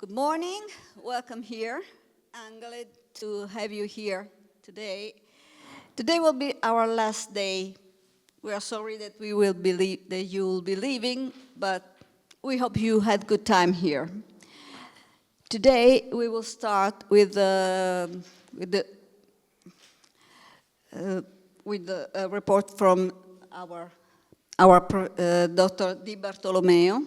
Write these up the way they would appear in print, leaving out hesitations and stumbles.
Good morning, welcome here. I'm glad to have you here today. Today will be our last day. We are sorry that you will be leaving, but we hope you had good time here. Today we will start with the report from our Dr. Di Bartolomeo.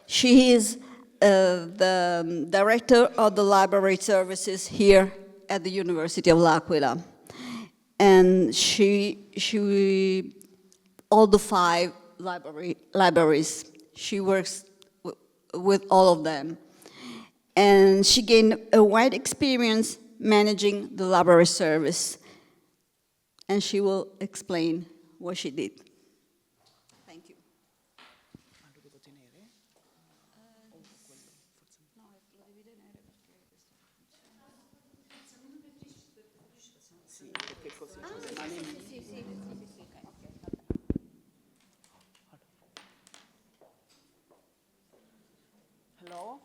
She is the director of the library services here at the University of L'Aquila. And all the 5 libraries, she works with all of them. And she gained a wide experience managing the library service. And she will explain what she did. Thank you. Hello,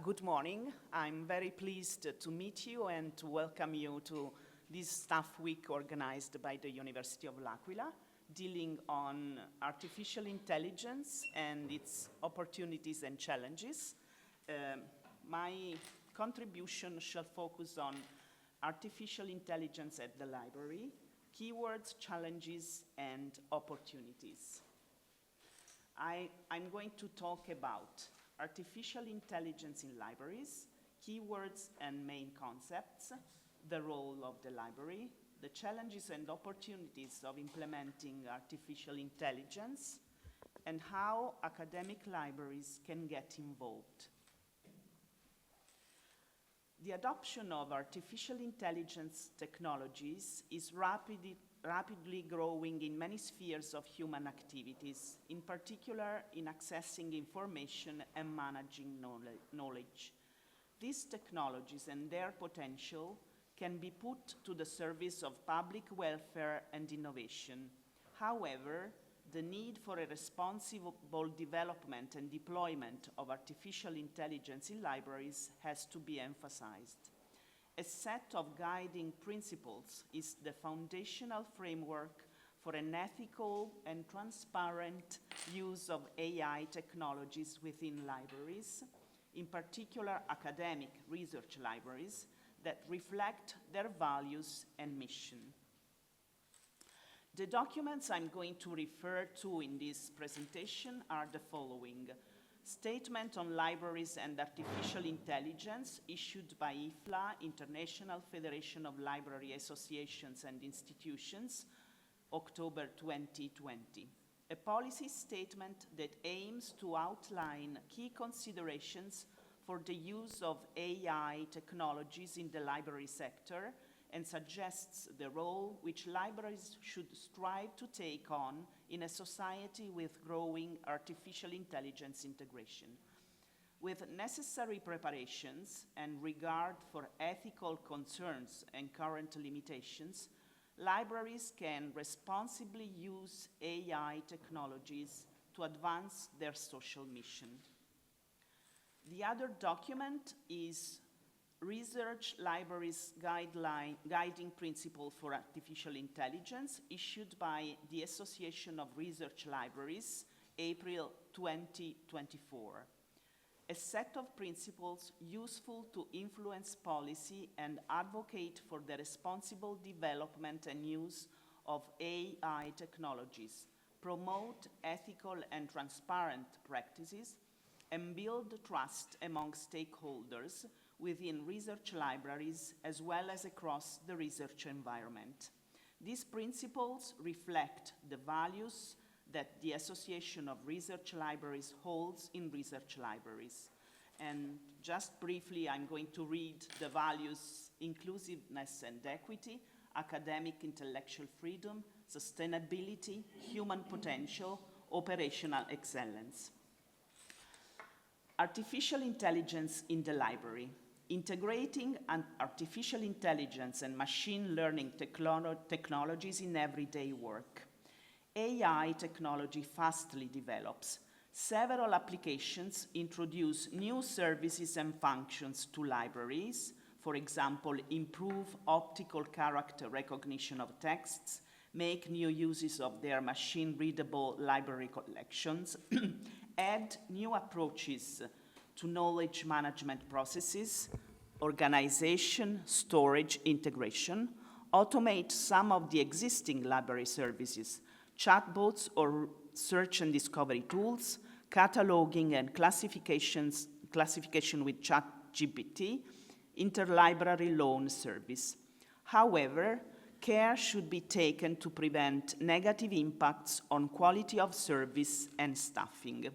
good morning. I'm very pleased to meet you and to welcome you to this staff week organized by the University of L'Aquila, dealing on artificial intelligence and its opportunities and challenges. My contribution shall focus on artificial intelligence at the library, keywords, challenges, and opportunities. I'm going to talk about artificial intelligence in libraries, keywords and main concepts, the role of the library, the challenges and opportunities of implementing artificial intelligence, and how academic libraries can get involved. The adoption of artificial intelligence technologies is rapidly growing in many spheres of human activities, in particular in accessing information and managing knowledge. These technologies and their potential can be put to the service of public welfare and innovation. However, the need for a responsible development and deployment of artificial intelligence in libraries has to be emphasized. A set of guiding principles is the foundational framework for an ethical and transparent use of AI technologies within libraries, in particular academic research libraries, that reflect their values and mission. The documents I'm going to refer to in this presentation are the following: Statement on Libraries and Artificial Intelligence, issued by IFLA, International Federation of Library Associations and Institutions, October 2020. A policy statement that aims to outline key considerations for the use of AI technologies in the library sector and suggests the role which libraries should strive to take on in a society with growing artificial intelligence integration. With necessary preparations and regard for ethical concerns and current limitations, libraries can responsibly use AI technologies to advance their social mission. The other document is Research Libraries Guiding Principle for Artificial Intelligence, issued by the Association of Research Libraries, April 2024. A set of principles useful to influence policy and advocate for the responsible development and use of AI technologies, promote ethical and transparent practices, and build trust among stakeholders within research libraries as well as across the research environment. These principles reflect the values that the Association of Research Libraries holds in research libraries. And just briefly, I'm going to read the values: inclusiveness and equity, academic intellectual freedom, sustainability, human potential, operational excellence. Artificial intelligence in the library. Integrating artificial intelligence and machine learning technologies in everyday work. AI technology fastly develops. Several applications introduce new services and functions to libraries. For example, improve optical character recognition of texts, make new uses of their machine-readable library collections, add new approaches to knowledge management processes, organization, storage, integration, automate some of the existing library services, chatbots or search and discovery tools, cataloging and classification with ChatGPT, interlibrary loan service. However, care should be taken to prevent negative impacts on quality of service and staffing.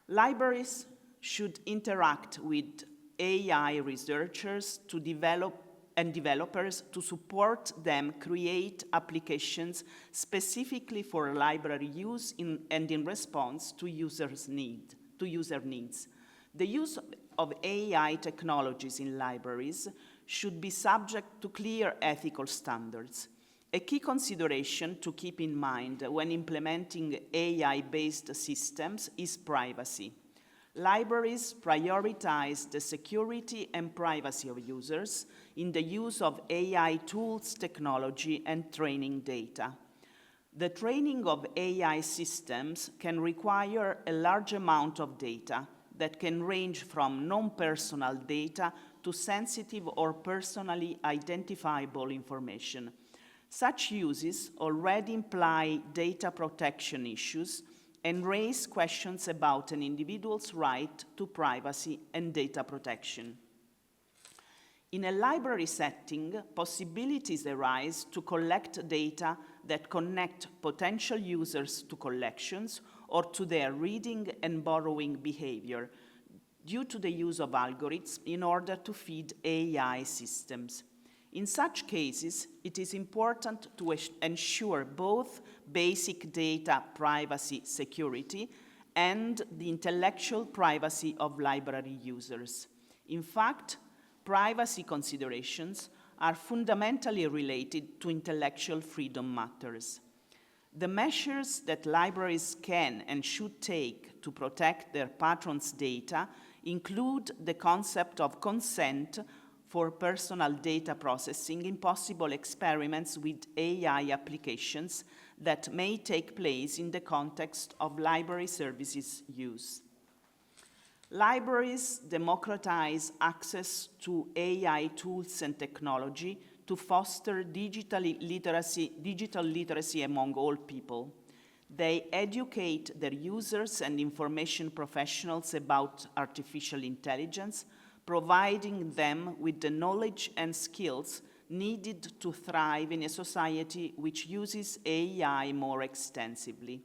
Libraries should interact with AI researchers to developers to support them create applications specifically for library use and in response to user needs. The use of AI technologies in libraries should be subject to clear ethical standards. A key consideration to keep in mind when implementing AI-based systems is privacy. Libraries prioritize the security and privacy of users in the use of AI tools, technology, and training data. The training of AI systems can require a large amount of data that can range from non-personal data to sensitive or personally identifiable information. Such uses already imply data protection issues and raise questions about an individual's right to privacy and data protection. In a library setting, possibilities arise to collect data that connect potential users to collections or to their reading and borrowing behavior due to the use of algorithms in order to feed AI systems. In such cases, it is important to ensure both basic data privacy security and the intellectual privacy of library users. In fact, privacy considerations are fundamentally related to intellectual freedom matters. The measures that libraries can and should take to protect their patrons' data include the concept of consent for personal data processing in possible experiments with AI applications that may take place in the context of library services use. Libraries democratize access to AI tools and technology to foster digital literacy among all people. They educate their users and information professionals about artificial intelligence, providing them with the knowledge and skills needed to thrive in a society which uses AI more extensively.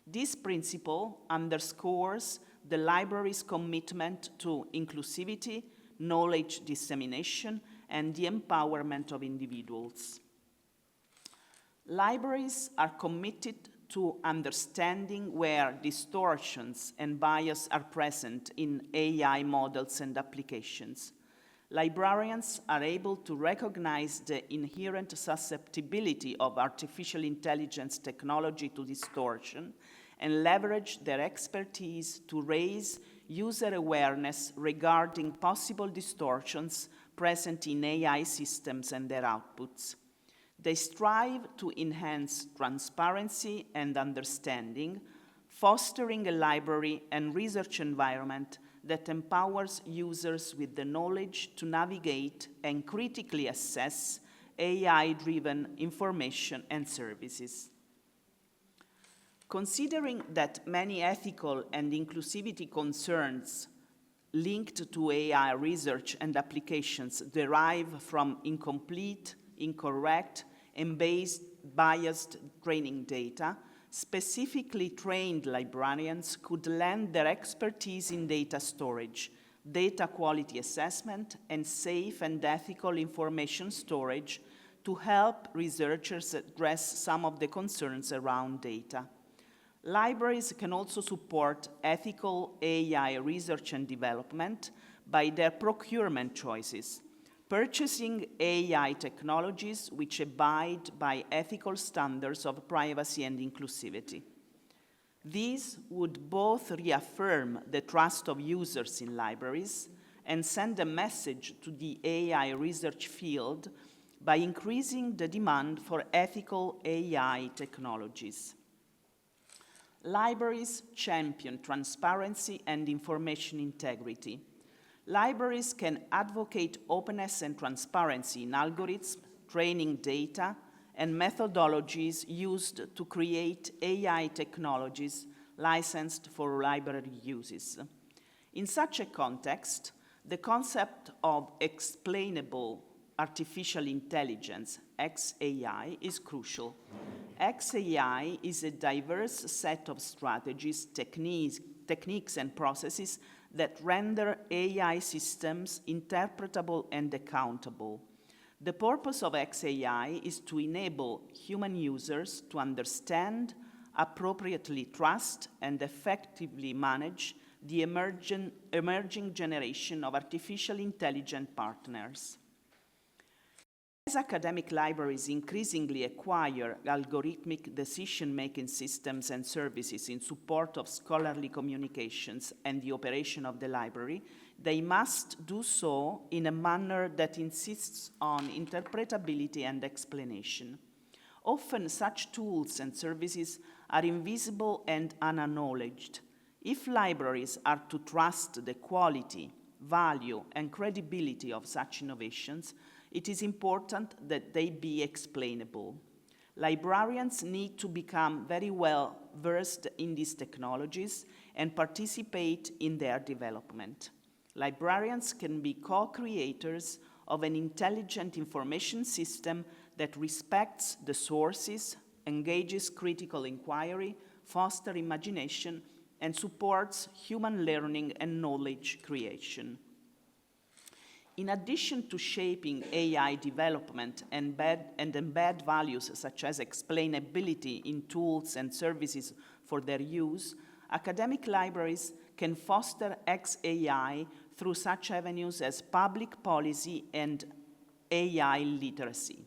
This principle underscores the library's commitment to inclusivity, knowledge dissemination, and the empowerment of individuals. Libraries are committed to understanding where distortions and bias are present in AI models and applications. Librarians are able to recognize the inherent susceptibility of artificial intelligence technology to distortion and leverage their expertise to raise user awareness regarding possible distortions present in AI systems and their outputs. They strive to enhance transparency and understanding, fostering a library and research environment that empowers users with the knowledge to navigate and critically assess AI-driven information and services. Considering that many ethical and inclusivity concerns linked to AI research and applications derive from incomplete, incorrect, and biased training data, specifically trained librarians could lend their expertise in data storage, data quality assessment, and safe and ethical information storage to help researchers address some of the concerns around data. Libraries can also support ethical AI research and development by their procurement choices, purchasing AI technologies which abide by ethical standards of privacy and inclusivity. These would both reaffirm the trust of users in libraries and send a message to the AI research field by increasing the demand for ethical AI technologies. Libraries champion transparency and information integrity. Libraries can advocate openness and transparency in algorithms, training data, and methodologies used to create AI technologies licensed for library uses. In such a context, the concept of explainable artificial intelligence, XAI, is crucial. XAI is a diverse set of strategies, techniques, and processes that render AI systems interpretable and accountable. The purpose of XAI is to enable human users to understand, appropriately trust, and effectively manage the emerging generation of artificial intelligent partners. As academic libraries increasingly acquire algorithmic decision-making systems and services in support of scholarly communications and the operation of the library, they must do so in a manner that insists on interpretability and explanation. Often such tools and services are invisible and unacknowledged. If libraries are to trust the quality, value, and credibility of such innovations, it is important that they be explainable. Librarians need to become very well versed in these technologies and participate in their development. Librarians can be co-creators of an intelligent information system that respects the sources, engages critical inquiry, fosters imagination, and supports human learning and knowledge creation. In addition to shaping AI development and embed values such as explainability in tools and services for their use, academic libraries can foster XAI through such avenues as public policy and AI literacy.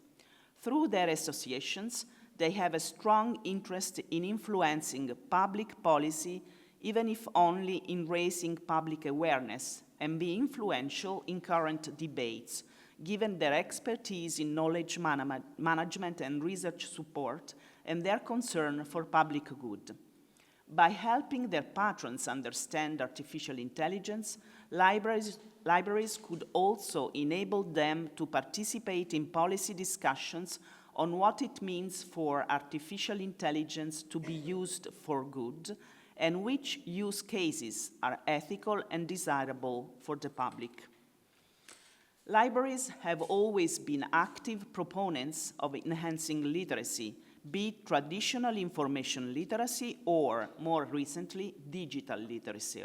Through their associations, they have a strong interest in influencing public policy, even if only in raising public awareness, and be influential in current debates, given their expertise in knowledge management and research support and their concern for public good. By helping their patrons understand artificial intelligence, libraries could also enable them to participate in policy discussions on what it means for artificial intelligence to be used for good, and which use cases are ethical and desirable for the public. Libraries have always been active proponents of enhancing literacy, be it traditional information literacy or, more recently, digital literacy.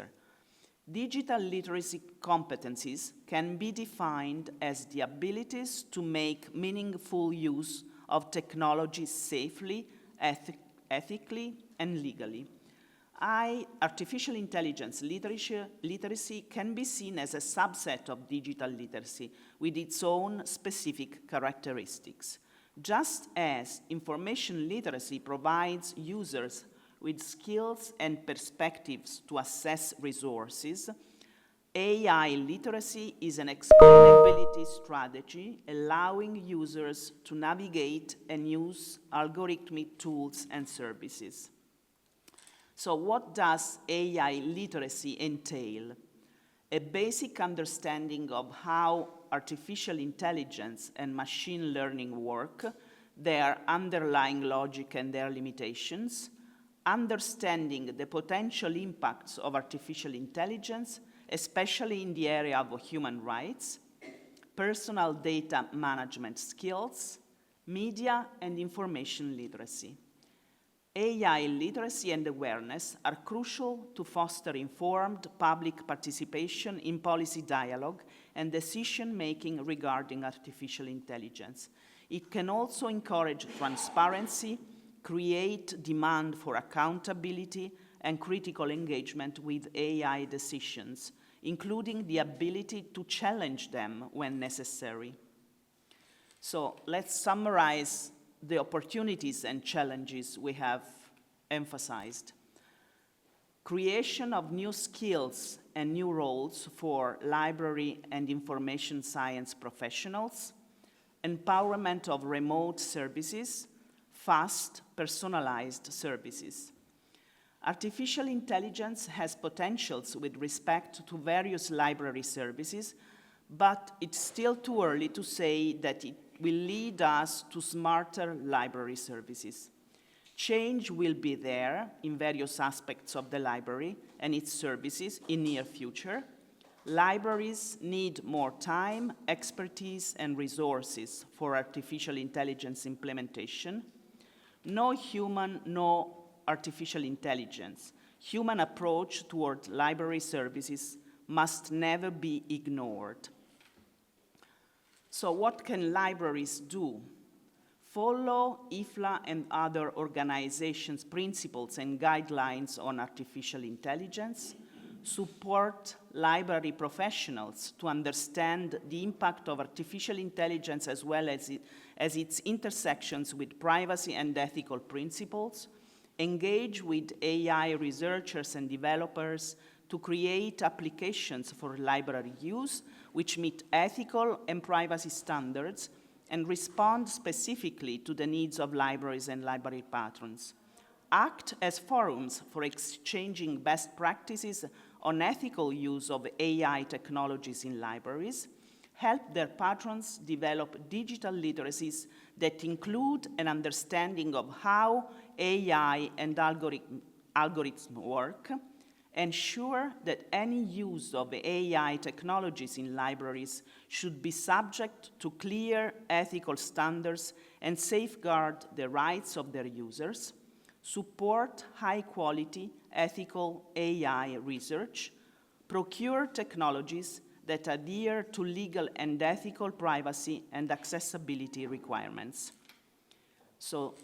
Digital literacy competencies can be defined as the abilities to make meaningful use of technology safely, ethically, and legally. Artificial intelligence literacy can be seen as a subset of digital literacy with its own specific characteristics. Just as information literacy provides users with skills and perspectives to assess resources, AI literacy is an explainability strategy allowing users to navigate and use algorithmic tools and services. So what does AI literacy entail? A basic understanding of how artificial intelligence and machine learning work, their underlying logic and their limitations, understanding the potential impacts of artificial intelligence, especially in the area of human rights, personal data management skills, media and information literacy. AI literacy and awareness are crucial to foster informed public participation in policy dialogue and decision-making regarding artificial intelligence. It can also encourage transparency, create demand for accountability, and critical engagement with AI decisions, including the ability to challenge them when necessary. So let's summarize the opportunities and challenges we have emphasized. creation of new skills and new roles for library and information science professionals, empowerment of remote services, fast, personalized services. Artificial intelligence has potentials with respect to various library services, but it's still too early to say that it will lead us to smarter library services. Change will be there in various aspects of the library and its services in near future. Libraries need more time, expertise, and resources for artificial intelligence implementation. No human, no artificial intelligence. Human approach toward library services must never be ignored. So what can libraries do? Follow IFLA and other organizations' principles and guidelines on artificial intelligence, support library professionals to understand the impact of artificial intelligence as well as its intersections with privacy and ethical principles, engage with AI researchers and developers to create applications for library use which meet ethical and privacy standards and respond specifically to the needs of libraries and library patrons. Act as forums for exchanging best practices on ethical use of AI technologies in libraries. Help their patrons develop digital literacies that include an understanding of how AI and algorithms work. Ensure that any use of AI technologies in libraries should be subject to clear ethical standards and safeguard the rights of their users. Support high-quality, ethical AI research. Procure technologies that adhere to legal and ethical privacy and accessibility requirements. So,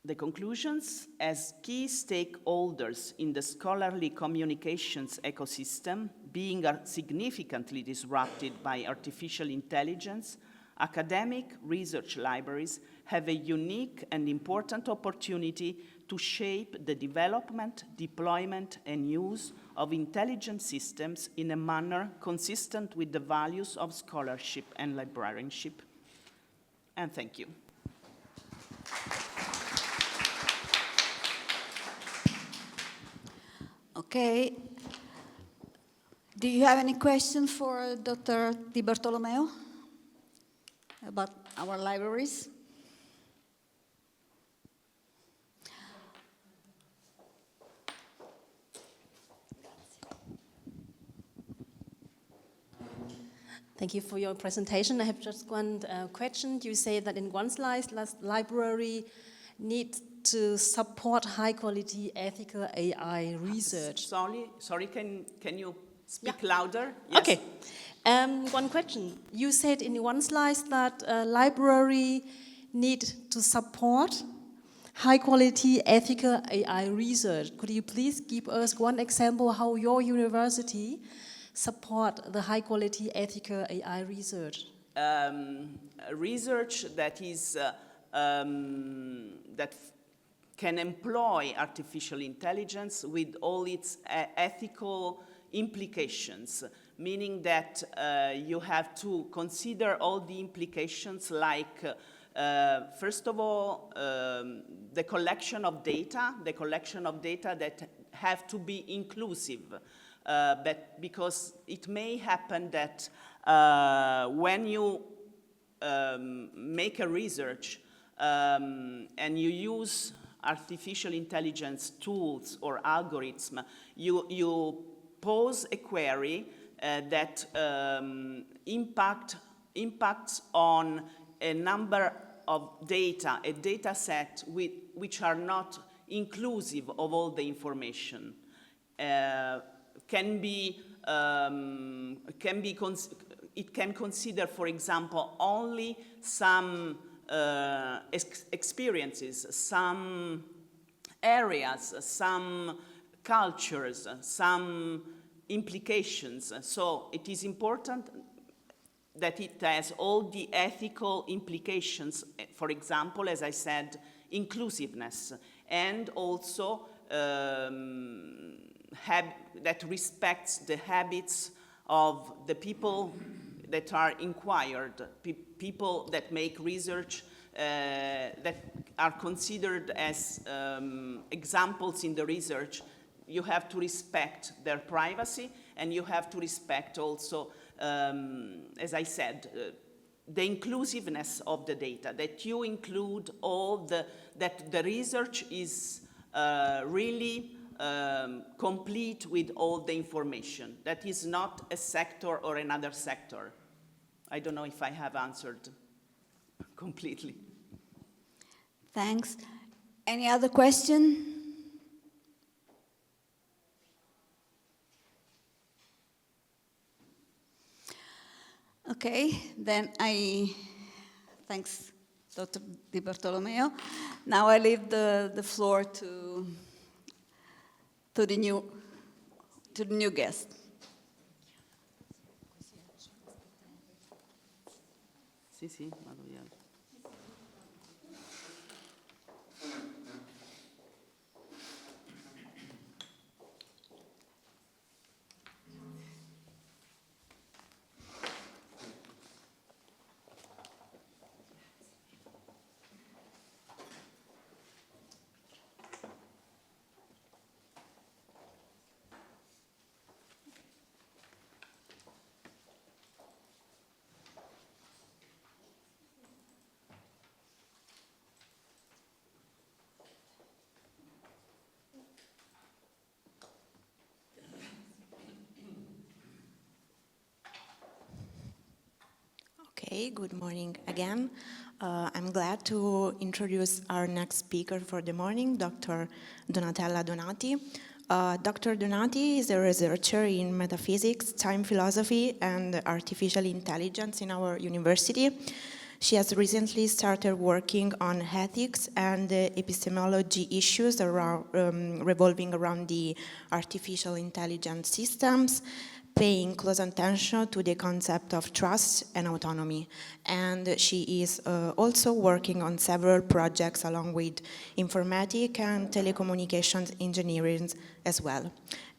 the conclusions: as key stakeholders in the scholarly communications ecosystem being significantly disrupted by artificial intelligence, academic research libraries have a unique and important opportunity to shape the development, deployment, and use of intelligent systems in a manner consistent with the values of scholarship and librarianship. And thank you. Okay. Do you have any questions for Dr. Di Bartolomeo about our libraries? Thank you for your presentation. I have just one question. You say that in one slide, library needs to support high-quality ethical AI research. Sorry, can you speak louder? Yes. Okay. One question. You said in one slide that library need to support high-quality ethical AI research. Could you please give us one example how your university support the high-quality ethical AI research? Research that is that can employ artificial intelligence with all its ethical implications, meaning that you have to consider all the implications like, first of all, the collection of data that have to be inclusive, but because it may happen that when you make a research and you use artificial intelligence tools or algorithms, you pose a query that impacts on a number of data, a data set which are not inclusive of all the information. It can consider, for example, only some experiences, some areas, some cultures, some implications. So it is important that it has all the ethical implications, for example, as I said, inclusiveness, and also that respects the habits of the people that are inquired, people that make research that are considered as examples in the research. You have to respect their privacy, and you have to respect also, as I said, the inclusiveness of the data, that you include that the research is really complete with all the information. That is not a sector or another sector. I don't know if I have answered completely. Thanks. Any other question? Okay, then thanks, Dr. Di Bartolomeo. Now I leave the floor to the new guest. Sì, vado via. Okay, good morning again. I'm glad to introduce our next speaker for the morning, Dr. Donatella Donati. Dr. Donati is a researcher in metaphysics, time philosophy, and artificial intelligence in our university. She has recently started working on ethics and epistemology issues revolving around the artificial intelligence systems, paying close attention to the concept of trust and autonomy. And she is also working on several projects along with informatics and telecommunications engineering as well.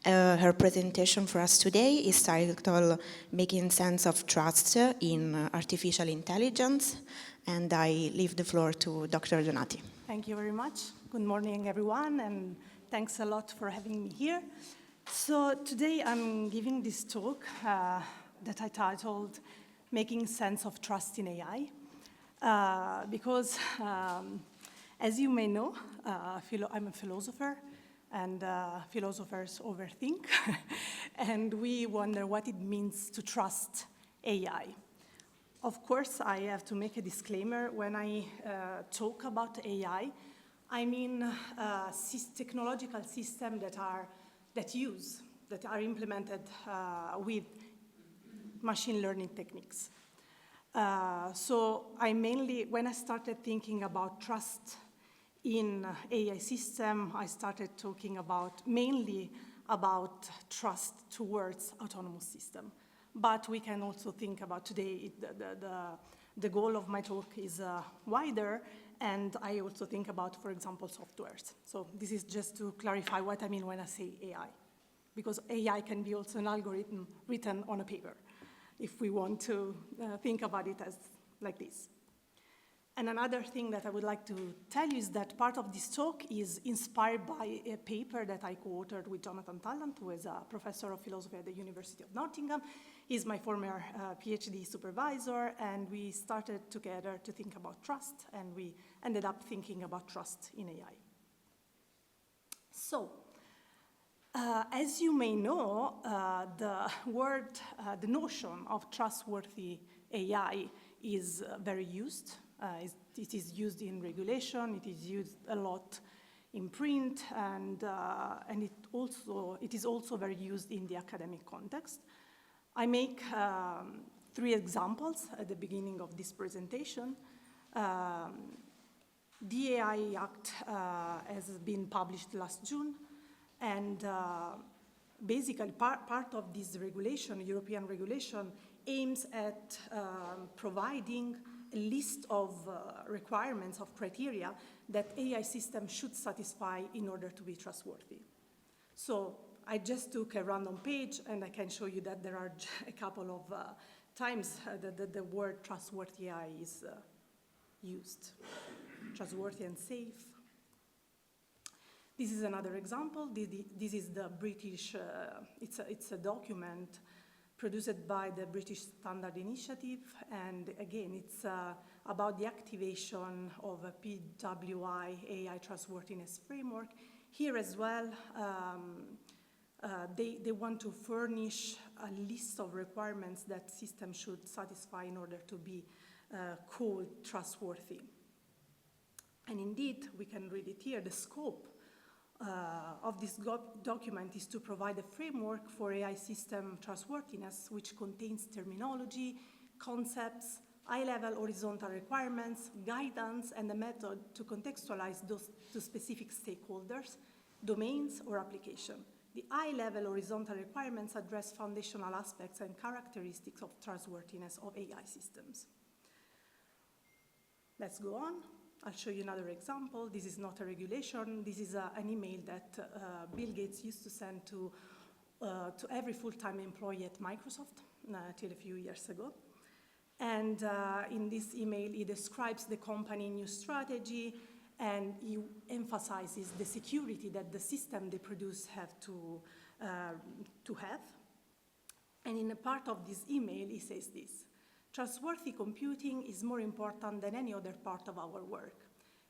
Her presentation for us today is titled Making Sense of Trust in Artificial Intelligence, and I leave the floor to Dr. Donati. Thank you very much. Good morning, everyone, and thanks a lot for having me here. So today I'm giving this talk that I titled Making Sense of Trust in AI, because as you may know, I'm a philosopher, and philosophers overthink, and we wonder what it means to trust AI. Of course, I have to make a disclaimer. When I talk about AI, I mean technological systems that are implemented with machine learning techniques. So when I started thinking about trust in AI system, I started talking mainly about trust towards autonomous system. But we can also think about today, the goal of my talk is wider, and I also think about, for example, softwares. So this is just to clarify what I mean when I say AI, because AI can be also an algorithm written on a paper, if we want to think about it as like this. And another thing that I would like to tell you is that part of this talk is inspired by a paper that I co-authored with Jonathan Tallant, who is a professor of philosophy at the University of Nottingham. He's my former PhD supervisor, and we started together to think about trust, and we ended up thinking about trust in AI. So, as you may know, the notion of trustworthy AI is very used. It is used in regulation, it is used a lot in print, and it is also very used in the academic context. I make 3 examples at the beginning of this presentation. The AI Act has been published last June, and basically part of this regulation, European regulation, aims at providing a list of requirements, of criteria that AI systems should satisfy in order to be trustworthy. So I just took a random page, and I can show you that there are a couple of times that the word trustworthy AI is used. Trustworthy and safe. This is another example. This is the British, it's a document produced by the British Standard Initiative, and again, it's about the activation of a PWI AI trustworthiness framework. Here as well, they want to furnish a list of requirements that systems should satisfy in order to be called trustworthy. And indeed, we can read it here, the scope of this document is to provide a framework for AI system trustworthiness, which contains terminology, concepts, high-level horizontal requirements, guidance, and a method to contextualize those to specific stakeholders, domains, or application. The high-level horizontal requirements address foundational aspects and characteristics of trustworthiness of AI systems. Let's go on. I'll show you another example. This is not a regulation. This is an email that Bill Gates used to send to every full-time employee at Microsoft till a few years ago. And in this email, he describes the company new strategy, and he emphasizes the security that the system they produce have to have. And in a part of this email, he says this: trustworthy computing is more important than any other part of our work.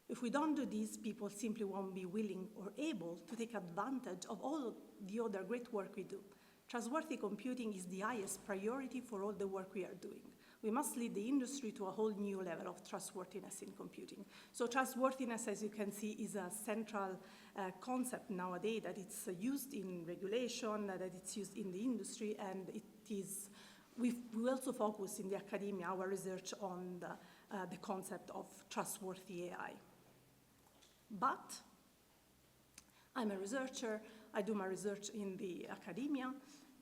If we don't do this, people simply won't be willing or able to take advantage of all the other great work we do. Trustworthy computing is the highest priority for all the work we are doing. We must lead the industry to a whole new level of trustworthiness in computing. So trustworthiness, as you can see, is a central concept nowadays, that it's used in regulation, that it's used in the industry, and it is. We also focus in the academia, our research, on the concept of trustworthy AI. But I'm a researcher. I do my research in the academia,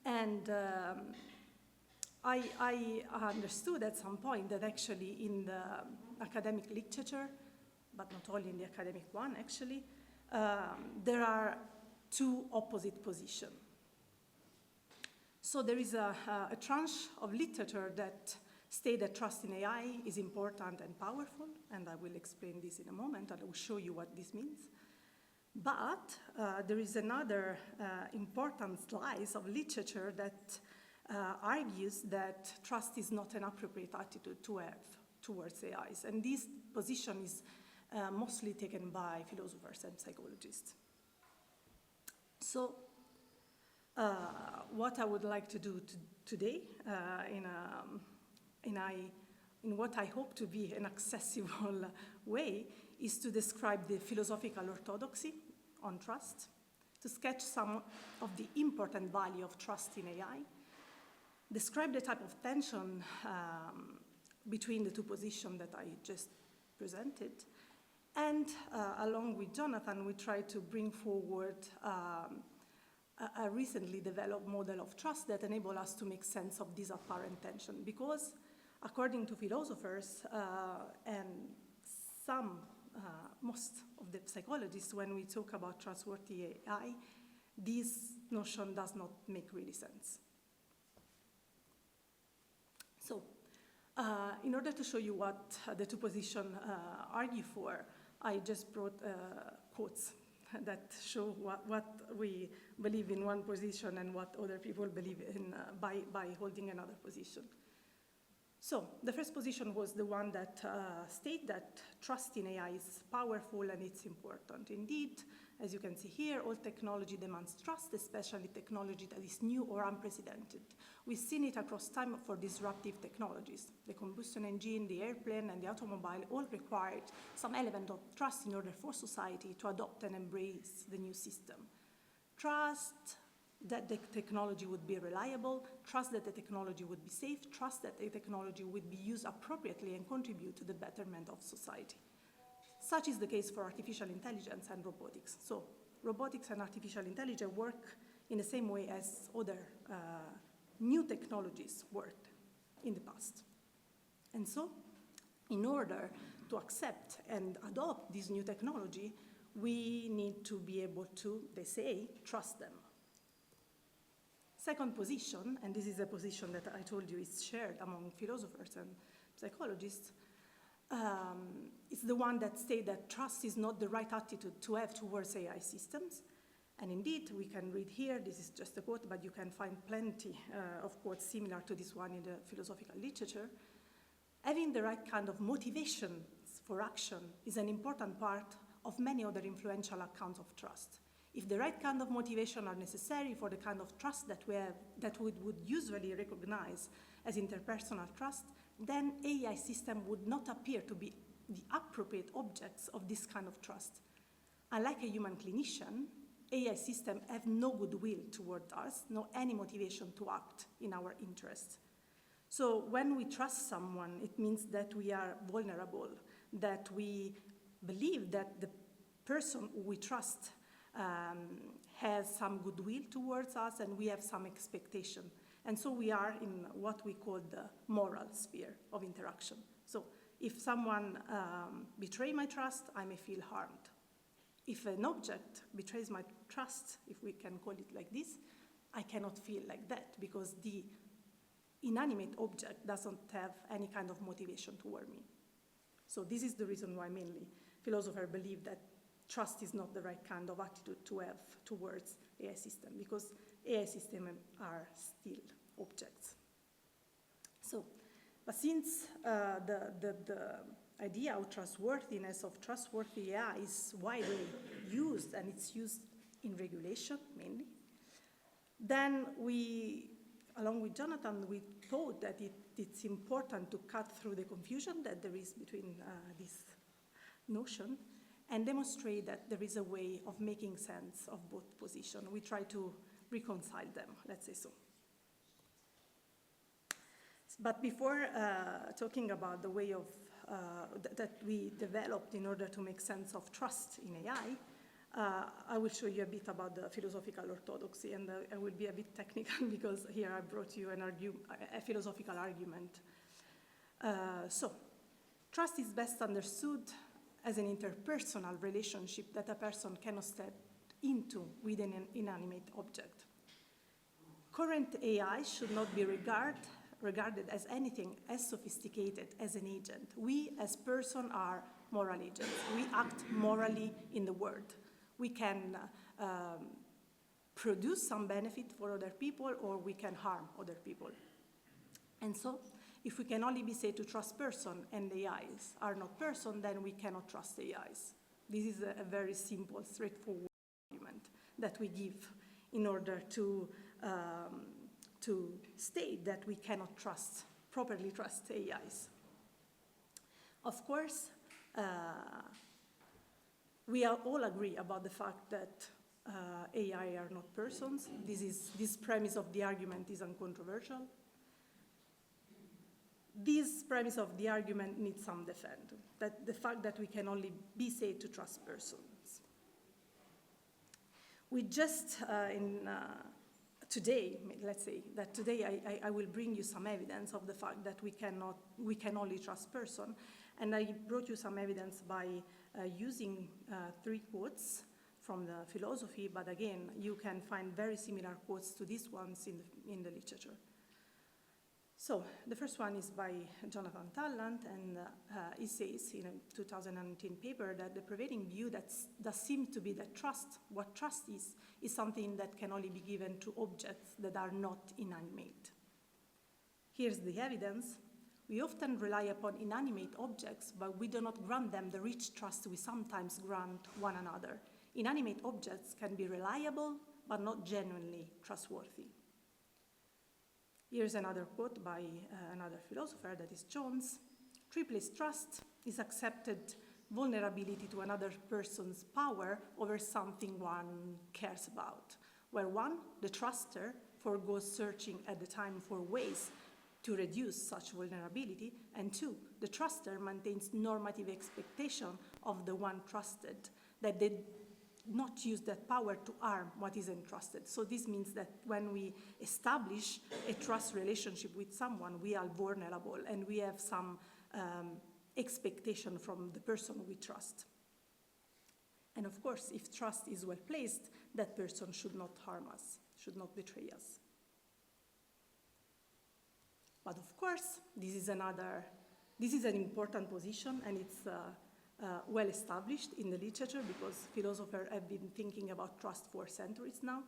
and I understood at some point that actually in the academic literature, but not only in the academic one actually, there are two opposite positions. So there is a tranche of literature that state that trust in AI is important and powerful, and I will explain this in a moment, and I will show you what this means. But there is another important slice of literature that argues that trust is not an appropriate attitude to have towards AIs, and this position is mostly taken by philosophers and psychologists. So what I would like to do today in what I hope to be an accessible way is to describe the philosophical orthodoxy on trust, to sketch some of the important value of trust in AI, describe the type of tension between the two positions that I just presented, and along with Jonathan, we try to bring forward a recently developed model of trust that enables us to make sense of this apparent tension. Because according to philosophers and most of the psychologists, when we talk about trustworthy AI, this notion does not make really sense. So in order to show you what the two positions argue for, I just brought quotes that show what we believe in one position and what other people believe in by holding another position. So the first position was the one that states that trust in AI is powerful and it's important. Indeed, as you can see here, all technology demands trust, especially technology that is new or unprecedented. We've seen it across time for disruptive technologies. The combustion engine, the airplane, and the automobile all required some element of trust in order for society to adopt and embrace the new system. Trust that the technology would be reliable, trust that the technology would be safe, trust that the technology would be used appropriately and contribute to the betterment of society. Such is the case for artificial intelligence and robotics. So robotics and artificial intelligence work in the same way as other new technologies worked in the past. And so In order to accept and adopt this new technology, we need to be able to, they say, trust them. Second position, and this is a position that I told you is shared among philosophers and psychologists, it's the one that states that trust is not the right attitude to have towards AI systems. And indeed, we can read here, this is just a quote, but you can find plenty of quotes similar to this one in the philosophical literature. Having the right kind of motivation for action is an important part of many other influential accounts of trust. If the right kind of motivation are necessary for the kind of trust that we have, that we would usually recognize as interpersonal trust, then AI system would not appear to be the appropriate objects of this kind of trust. Unlike a human clinician, AI systems have no goodwill toward us, no any motivation to act in our interest. So when we trust someone, it means that we are vulnerable, that we believe that the person who we trust has some goodwill towards us and we have some expectation. And so we are in what we call the moral sphere of interaction. So if someone betrays my trust, I may feel harmed. If an object betrays my trust, if we can call it like this, I cannot feel like that because the inanimate object doesn't have any kind of motivation toward me. So this is the reason why mainly philosophers believe that trust is not the right kind of attitude to have towards AI system, because AI systems are still objects. So, but since the idea of trustworthiness of trustworthy AI is widely used, and it's used in regulation mainly, then we, along with Jonathan, we thought that it's important to cut through the confusion that there is between this notion and demonstrate that there is a way of making sense of both positions. We try to reconcile them, let's say so. But before talking about the way of that we developed in order to make sense of trust in AI, I will show you a bit about the philosophical orthodoxy, and I will be a bit technical because here I brought you a philosophical argument. So, trust is best understood as an interpersonal relationship that a person cannot step into with an inanimate object. Current AI should not be regarded as anything as sophisticated as an agent. We as persons are moral agents. We act morally in the world. We can produce some benefit for other people, or we can harm other people. And so, if we can only be said to trust person and AIs are not person, then we cannot trust AIs. This is a very simple, straightforward argument that we give in order to state that we cannot properly trust AIs. Of course, we all agree about the fact that AI are not persons. This premise of the argument is uncontroversial. This premise of the argument needs some defense, that the fact that we can only be said to trust persons. We just, today, let's say, that today I will bring you some evidence of the fact that we can only trust person, and I brought you some evidence by using 3 quotes from the philosophy, but again, you can find very similar quotes to these ones in the literature. So the first one is by Jonathan Tallant, and he says in a 2019 paper that the prevailing view that seems to be that what trust is something that can only be given to objects that are not inanimate. Here's the evidence. We often rely upon inanimate objects, but we do not grant them the rich trust we sometimes grant one another. Inanimate objects can be reliable, but not genuinely trustworthy. Here's another quote by another philosopher, that is Jones. Tripless trust is accepted vulnerability to another person's power over something one cares about, where 1, the truster, forgoes searching at the time for ways to reduce such vulnerability, and 2, the truster maintains normative expectation of the one trusted, that they not use that power to harm what is entrusted. So this means that when we establish a trust relationship with someone, we are vulnerable and we have some expectation from the person we trust. And of course, if trust is well placed, that person should not harm us, should not betray us. But of course, this is an important position, and it's well established in the literature because philosophers have been thinking about trust for centuries now.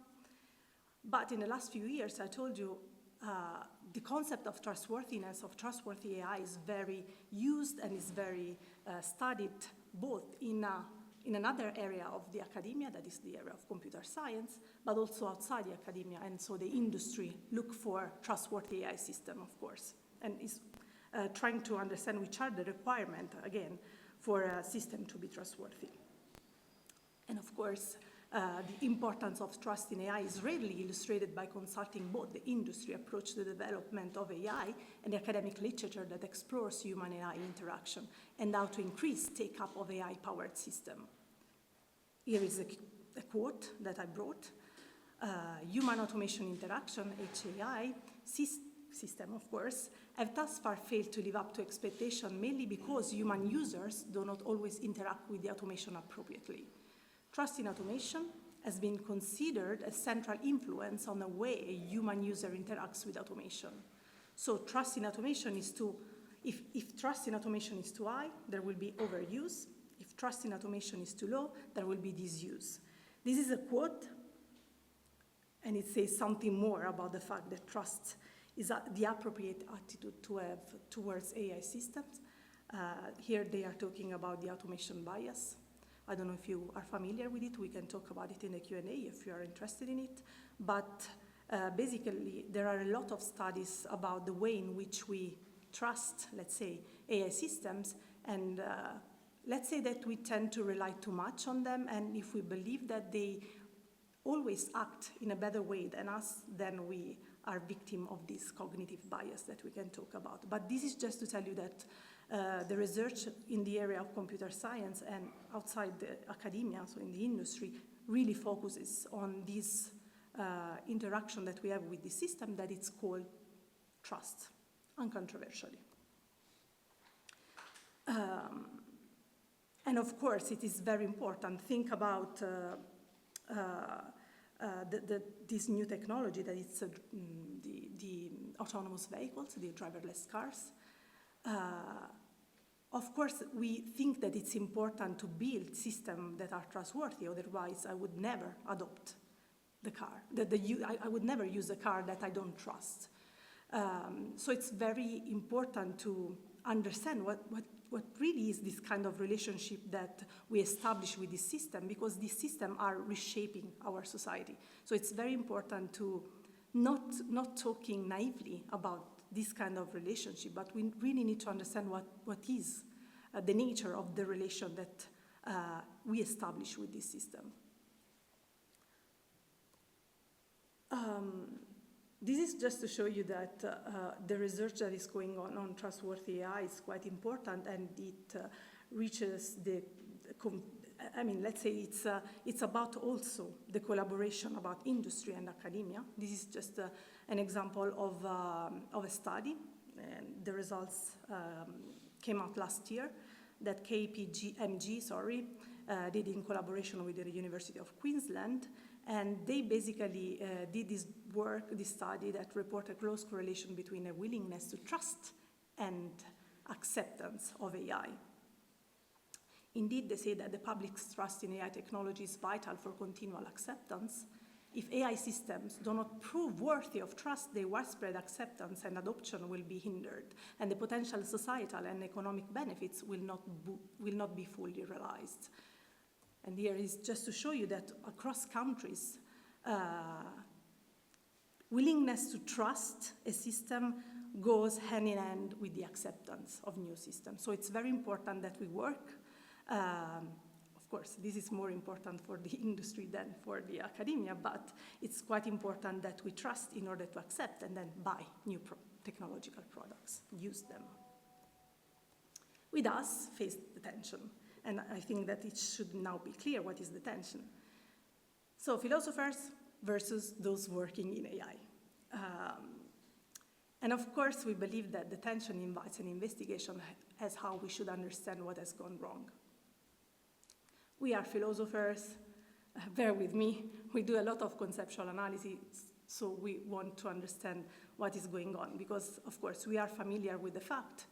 But in the last few years, I told you, the concept of trustworthiness, of trustworthy AI, is very used and is very studied both in another area of the academia, that is the area of computer science, but also outside the academia. And so the industry look for trustworthy AI system, of course, and is trying to understand which are the requirements, again, for a system to be trustworthy. And of course, the importance of trust in AI is readily illustrated by consulting both the industry approach to the development of AI and the academic literature that explores human-AI interaction and how to increase take-up of AI-powered system. Here is a quote that I brought. Human automation interaction, HAI, system, of course, have thus far failed to live up to expectation mainly because human users do not always interact with the automation appropriately. Trust in automation has been considered a central influence on the way a human user interacts with automation. So trust in automation is if trust in automation is too high, there will be overuse. If trust in automation is too low, there will be disuse. This is a quote, and it says something more about the fact that trust is the appropriate attitude to have towards AI systems. Here they are talking about the automation bias. I don't know if you are familiar with it. We can talk about it in the Q&A if you are interested in it. But basically, there are a lot of studies about the way in which we trust, let's say, AI systems. And let's say that we tend to rely too much on them. And if we believe that they always act in a better way than us, then we are victim of this cognitive bias that we can talk about. But this is just to tell you that the research in the area of computer science and outside the academia, so in the industry, really focuses on this interaction that we have with the system that it's called trust, uncontroversially. And of course, it is very important. Think about this new technology that it's the autonomous vehicles, the driverless cars. Of course, we think that it's important to build systems that are trustworthy, otherwise I would never adopt the car. I would never use a car that I don't trust. So it's very important to understand what really is this kind of relationship that we establish with this system, because these systems are reshaping our society. So it's very important to not talking naively about this kind of relationship, but we really need to understand what is the nature of the relation that we establish with this system. This is just to show you that the research that is going on trustworthy AI is quite important, and it reaches let's say it's about also the collaboration about industry and academia. This is just an example of a study, and the results came out last year that KPMG did in collaboration with the University of Queensland, and they basically did this study that reported a close correlation between a willingness to trust and acceptance of AI. Indeed, they say that the public's trust in AI technology is vital for continual acceptance. If AI systems do not prove worthy of trust, their widespread acceptance and adoption will be hindered, and the potential societal and economic benefits will not be fully realized. And here is just to show you that across countries, willingness to trust a system goes hand in hand with the acceptance of new systems. So it's very important that we work. Of course, this is more important for the industry than for the academia, but it's quite important that we trust in order to accept and then buy new technological products, use them. We thus face the tension, and I think that it should now be clear what is the tension. So philosophers versus those working in AI. And of course, we believe that the tension invites an investigation as how we should understand what has gone wrong. We are philosophers, bear with me, we do a lot of conceptual analysis, so we want to understand what is going on, because of course we are familiar with the fact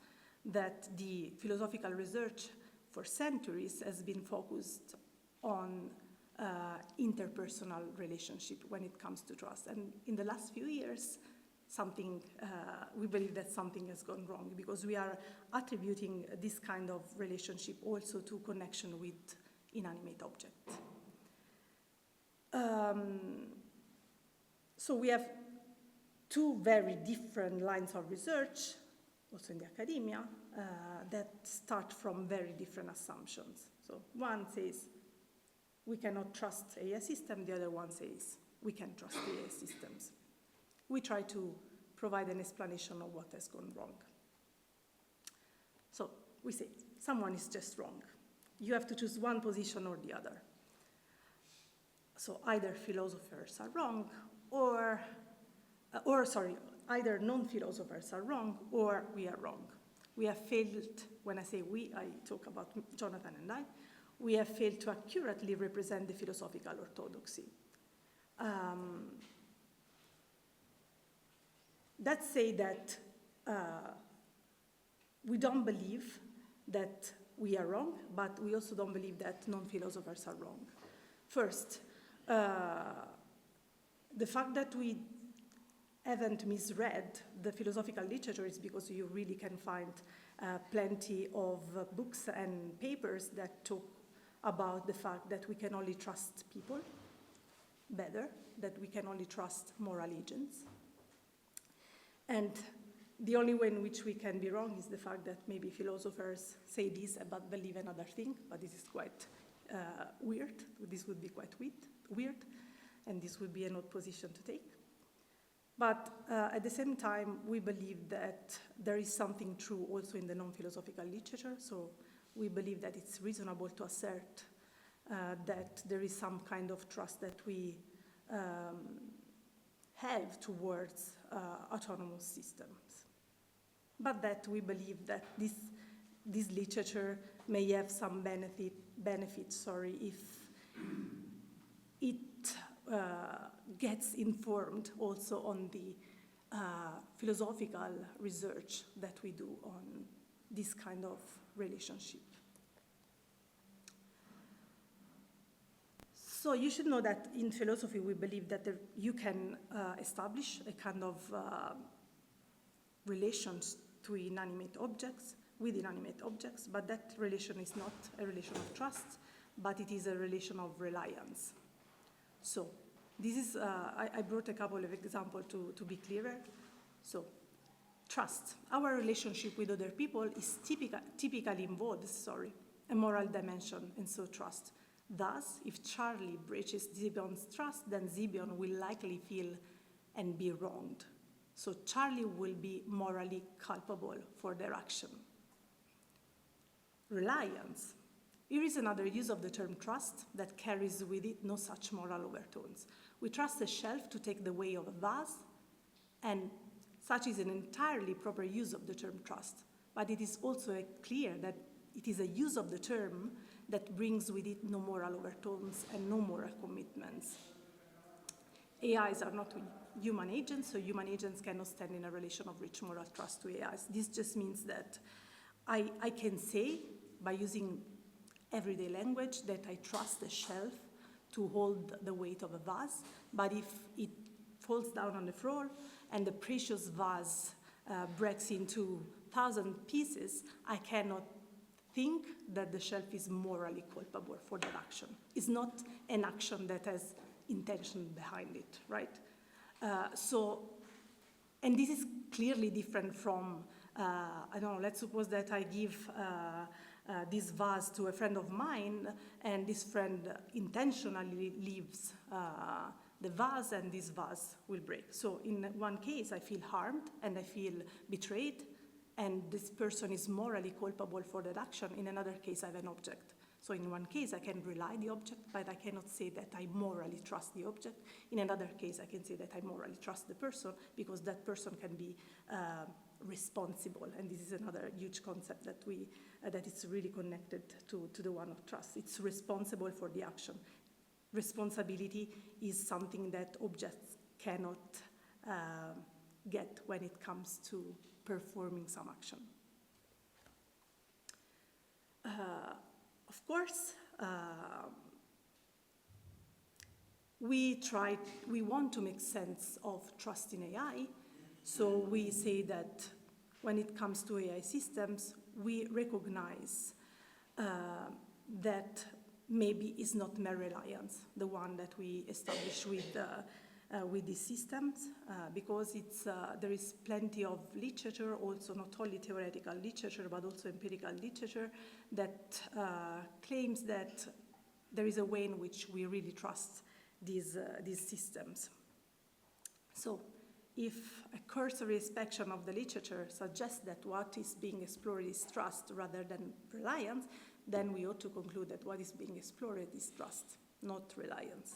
that the philosophical research for centuries has been focused on interpersonal relationship when it comes to trust. And in the last few years, we believe that something has gone wrong, because we are attributing this kind of relationship also to connection with inanimate objects. So we have two very different lines of research, also in the academia, that start from very different assumptions. So one says, we cannot trust AI systems, the other one says, we can trust AI systems. We try to provide an explanation of what has gone wrong. So we say, someone is just wrong. You have to choose one position or the other. So either philosophers are wrong, either non-philosophers are wrong, or we are wrong. We have failed, when I say we, I talk about Jonathan and I, we have failed to accurately represent the philosophical orthodoxy. Let's say that we don't believe that we are wrong, but we also don't believe that non-philosophers are wrong. First, the fact that we haven't misread the philosophical literature is because you really can find plenty of books and papers that talk about the fact that we can only trust people better, that we can only trust moral agents. And the only way in which we can be wrong is the fact that maybe philosophers say this but believe another thing, but this is quite weird. This would be quite weird, and this would be an odd position to take. But at the same time, we believe that there is something true also in the non-philosophical literature, so we believe that it's reasonable to assert that there is some kind of trust that we have towards autonomous systems. But that we believe that this literature may have some benefits, if it gets informed also on the philosophical research that we do on this kind of relationship. So you should know that in philosophy we believe that you can establish a kind of relations to inanimate objects, with inanimate objects, but that relation is not a relation of trust, but it is a relation of reliance. So this is, I brought a couple of examples to be clearer. So trust. Our relationship with other people is typically involves, a moral dimension, and so trust. Thus, if Charlie breaches Zibion's trust, then Zibion will likely feel and be wronged. So Charlie will be morally culpable for their action. Reliance. Here is another use of the term trust that carries with it no such moral overtones. We trust a shelf to take the way of a vase, and such is an entirely proper use of the term trust. But it is also clear that it is a use of the term that brings with it no moral overtones and no moral commitments. AIs are not human agents, so human agents cannot stand in a relation of rich moral trust to AIs. This just means that I can say, by using everyday language, that I trust a shelf to hold the weight of a vase, but if it falls down on the floor and the precious vase breaks into 1,000 pieces, I cannot think that the shelf is morally culpable for that action. It's not an action that has intention behind it, right? And this is clearly different from, I don't know, let's suppose that I give this vase to a friend of mine, and this friend intentionally leaves the vase, and this vase will break. So in one case, I feel harmed, and I feel betrayed, and this person is morally culpable for that action. In another case, I have an object So in one case, I can rely the object, but I cannot say that I morally trust the object. In another case, I can say that I morally trust the person, because that person can be responsible. And this is another huge concept that that is really connected to the one of trust. It's responsible for the action. Responsibility is something that objects cannot get when it comes to performing some action. Of course, we want to make sense of trust in AI, so we say that when it comes to AI systems, we recognize that maybe it's not mere reliance, the one that we establish with these systems, because there is plenty of literature, also not only theoretical literature, but also empirical literature, that claims that there is a way in which we really trust these systems. So if a cursory inspection of the literature suggests that what is being explored is trust rather than reliance, then we ought to conclude that what is being explored is trust, not reliance.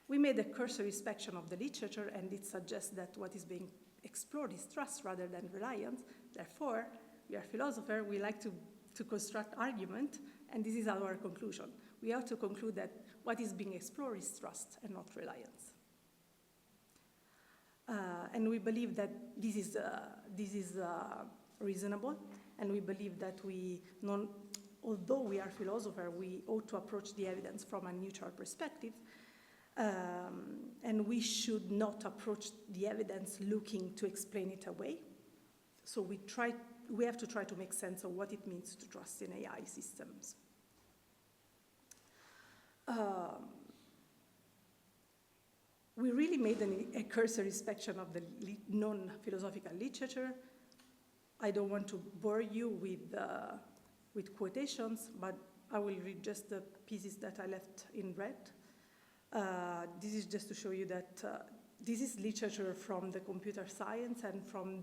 We made a cursory inspection of the literature, and it suggests that what is being explored is trust rather than reliance. Therefore, we are philosophers, we like to construct argument, and this is our conclusion. We have to conclude that what is being explored is trust and not reliance. And we believe that this is reasonable, and we believe that although we are philosophers, we ought to approach the evidence from a neutral perspective, and we should not approach the evidence looking to explain it away. So we have to try to make sense of what it means to trust in AI systems. We really made a cursory inspection of the non-philosophical literature. I don't want to bore you with quotations, but I will read just the pieces that I left in red. This is just to show you that this is literature from the computer science and from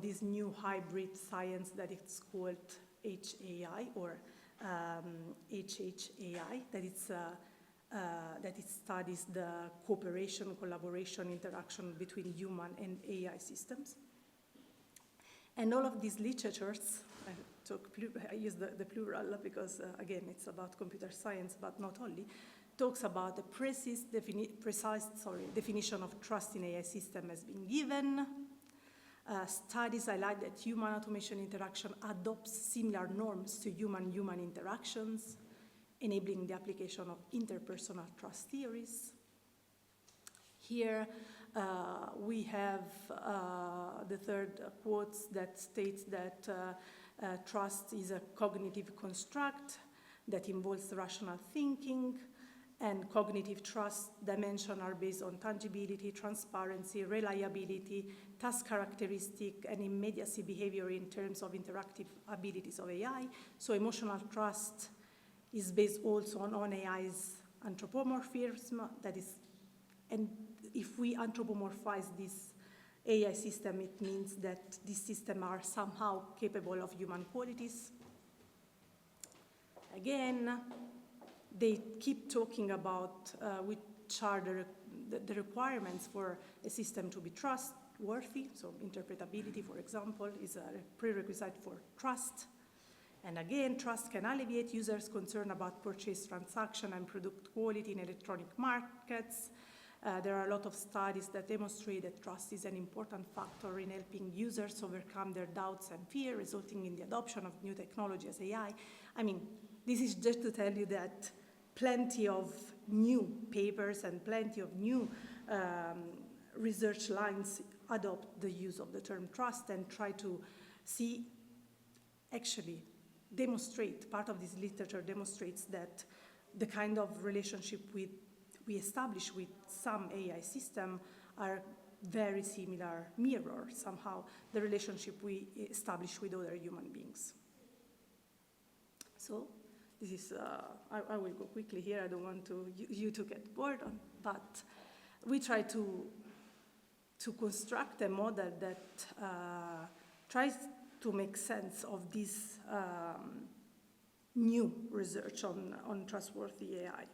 this new hybrid science that it's called HAI or HHAI, that it studies the cooperation, collaboration, interaction between human and AI systems. And all of these literatures, I use the plural because, again, it's about computer science, but not only, talks about the precise definition of trust in AI system has been given. Studies highlight that human automation interaction adopts similar norms to human-human interactions, enabling the application of interpersonal trust theories. Here we have the third quote that states that trust is a cognitive construct that involves rational thinking, and cognitive trust dimensions are based on tangibility, transparency, reliability, task characteristic, and immediacy behavior in terms of interactive abilities of AI. So emotional trust is based also on AI's anthropomorphism, and if we anthropomorphize this AI system, it means that these systems are somehow capable of human qualities. Again, they keep talking about which are the requirements for a system to be trustworthy. So interpretability, for example, is a prerequisite for trust. And again, trust can alleviate users' concern about purchase transaction and product quality in electronic markets. There are a lot of studies that demonstrate that trust is an important factor in helping users overcome their doubts and fear, resulting in the adoption of new technology as AI. I mean, this is just to tell you that plenty of new papers and plenty of new research lines adopt the use of the term trust and try to actually demonstrate, part of this literature demonstrates that the kind of relationship we establish with some AI system are very similar, mirror somehow the relationship we establish with other human beings. So this is, I will go quickly here, I don't want you to get bored, but we try to construct a model that tries to make sense of this new research on trustworthy AI.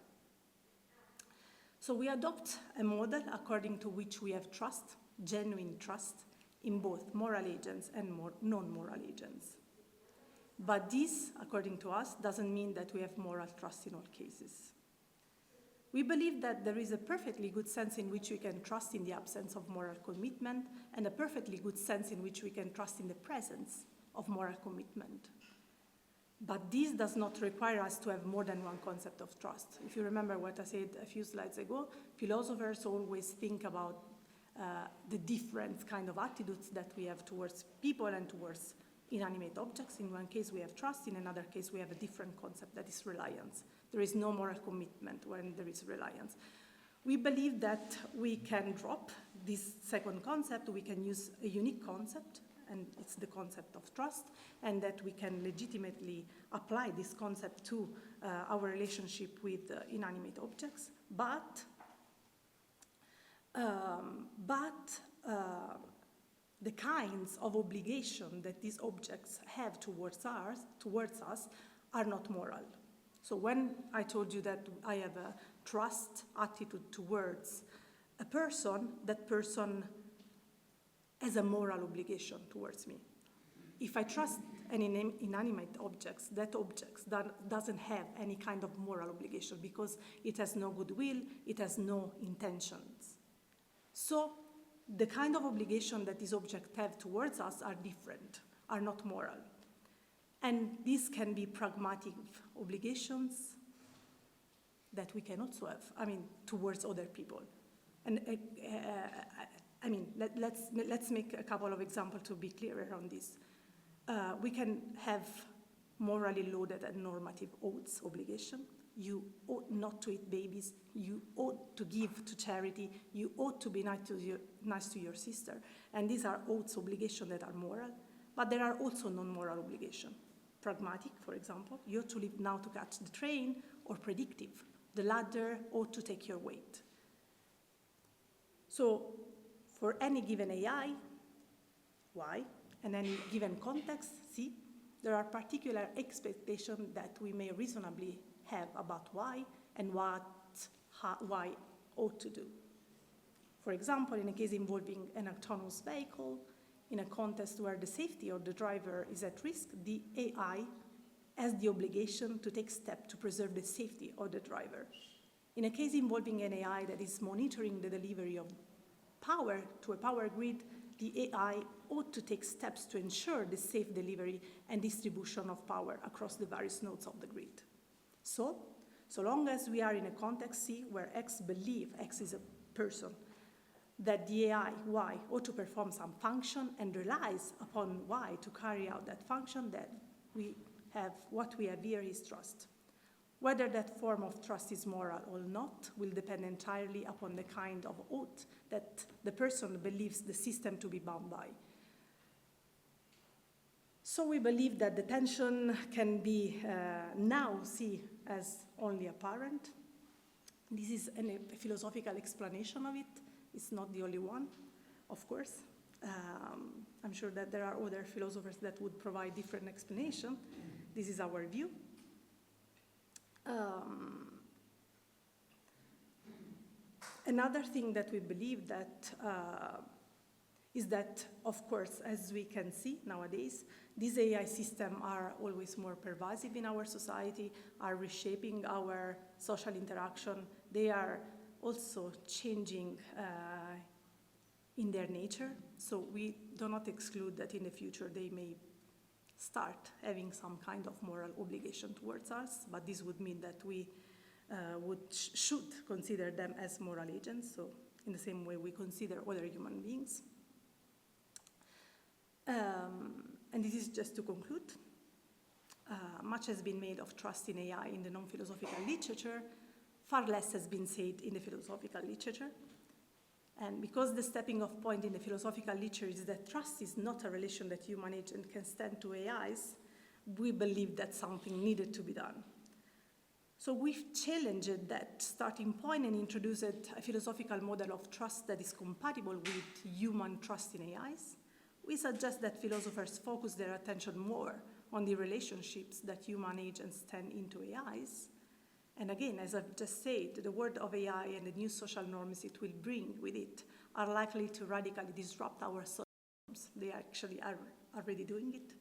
So we adopt a model according to which we have trust, genuine trust, in both moral agents and non-moral agents. But this, according to us, doesn't mean that we have moral trust in all cases. We believe that there is a perfectly good sense in which we can trust in the absence of moral commitment, and a perfectly good sense in which we can trust in the presence of moral commitment. But this does not require us to have more than one concept of trust. If you remember what I said a few slides ago, philosophers always think about the different kind of attitudes that we have towards people and towards inanimate objects. In one case we have trust, in another case we have a different concept that is reliance. There is no moral commitment when there is reliance. We believe that we can drop this second concept, we can use a unique concept, and it's the concept of trust, and that we can legitimately apply this concept to our relationship with inanimate objects, but the kinds of obligation that these objects have towards us are not moral. So when I told you that I have a trust attitude towards a person, that person has a moral obligation towards me. If I trust an inanimate objects, that object doesn't have any kind of moral obligation because it has no goodwill, it has no intentions. So the kind of obligation that these objects have towards us are different, are not moral. And these can be pragmatic obligations that we can also have, towards other people. And let's make a couple of examples to be clearer on this. We can have morally loaded and normative oaths obligation. You ought not to eat babies. You ought to give to charity. You ought to be nice to your sister. And these are oaths obligations that are moral, but there are also non-moral obligations. Pragmatic, for example, you ought to leave now to catch the train, or predictive. The latter ought to take your weight. So for any given AI, Y, and any given context, C, there are particular expectations that we may reasonably have about Y and what Y ought to do. For example, in a case involving an autonomous vehicle, in a context where the safety of the driver is at risk, the AI has the obligation to take steps to preserve the safety of the driver. In a case involving an AI that is monitoring the delivery of power to a power grid, the AI ought to take steps to ensure the safe delivery and distribution of power across the various nodes of the grid. So long as we are in a context C where X is a person, that the AI, Y, ought to perform some function and relies upon Y to carry out that function, that what we have here is trust. Whether that form of trust is moral or not will depend entirely upon the kind of oath that the person believes the system to be bound by. So we believe that the tension can be now seen as only apparent. This is a philosophical explanation of it. It's not the only one, of course. I'm sure that there are other philosophers that would provide different explanation. This is our view. Another thing that we believe that is that, of course, as we can see nowadays, these AI systems are always more pervasive in our society, are reshaping our social interaction. They are also changing in their nature, so we do not exclude that in the future they may start having some kind of moral obligation towards us, but this would mean that we should consider them as moral agents, so in the same way we consider other human beings. And this is just to conclude. Much has been made of trust in AI in the non-philosophical literature. Far less has been said in the philosophical literature. And because the stepping off point in the philosophical literature is that trust is not a relation that human agents can stand to AIs, we believe that something needed to be done. So we've challenged that starting point and introduced a philosophical model of trust that is compatible with human trust in AIs. We suggest that philosophers focus their attention more on the relationships that human agents turn into AIs. And again, as I've just said, the world of AI and the new social norms it will bring with it are likely to radically disrupt our social norms. They actually are already doing it.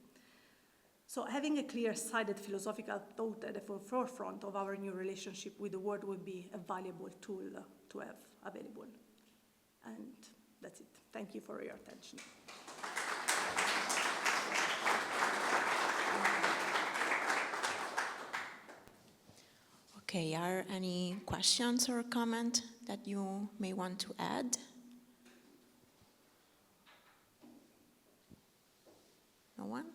So having a clear-sighted philosophical thought at the forefront of our new relationship with the world would be a valuable tool to have available. And that's it. Thank you for your attention. Okay, are any questions or comment that you may want to add? No one?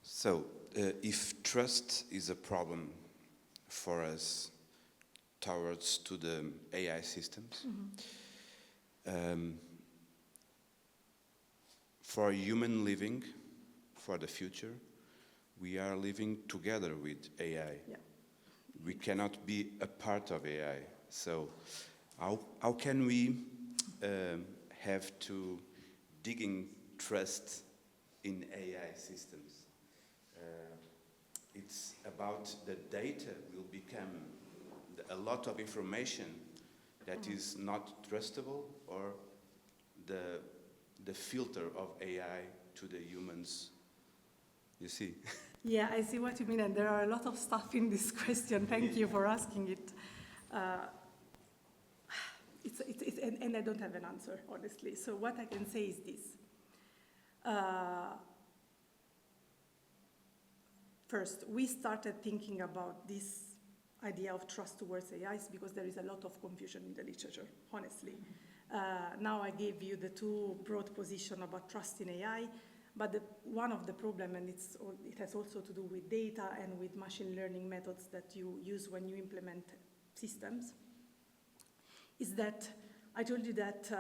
So, if trust is a problem for us towards to the AI systems, for human living, for the future, we are living together with AI. Yeah. We cannot be a part of AI. So, how can we have to digging trust in AI systems? It's about the data will become a lot of information that is not trustable, or the filter of AI to the humans. You see? Yeah, I see what you mean, and there are a lot of stuff in this question. Thank you for asking it. And I don't have an answer, honestly. So what I can say is this. First, we started thinking about this idea of trust towards AIs because there is a lot of confusion in the literature, honestly. Now I gave you the two broad positions about trust in AI, but one of the problems, and it has also to do with data and with machine learning methods that you use when you implement systems, is that I told you that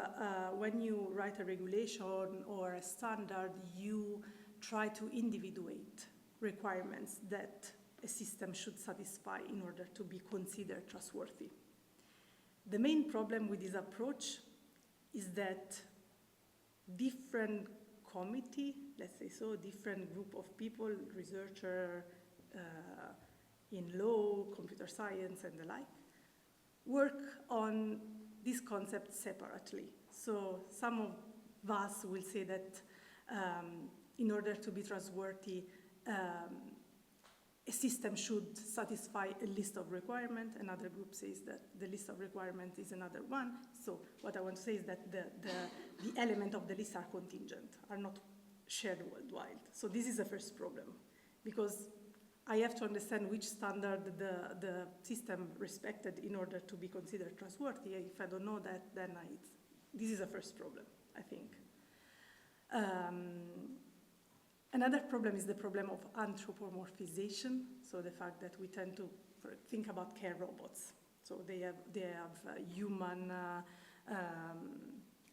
when you write a regulation or a standard, you try to individuate requirements that a system should satisfy in order to be considered trustworthy. The main problem with this approach is that different committee, let's say so, different group of people, researcher in law, computer science, and the like, work on this concept separately. So some of us will say that in order to be trustworthy, a system should satisfy a list of requirements. Another group says that the list of requirements is another one. So what I want to say is that the element of the list are contingent, are not shared worldwide. So this is the first problem, because I have to understand which standard the system respected in order to be considered trustworthy. If I don't know that, then this is the first problem, I think. Another problem is the problem of anthropomorphization, so the fact that we tend to think about care robots. So they have human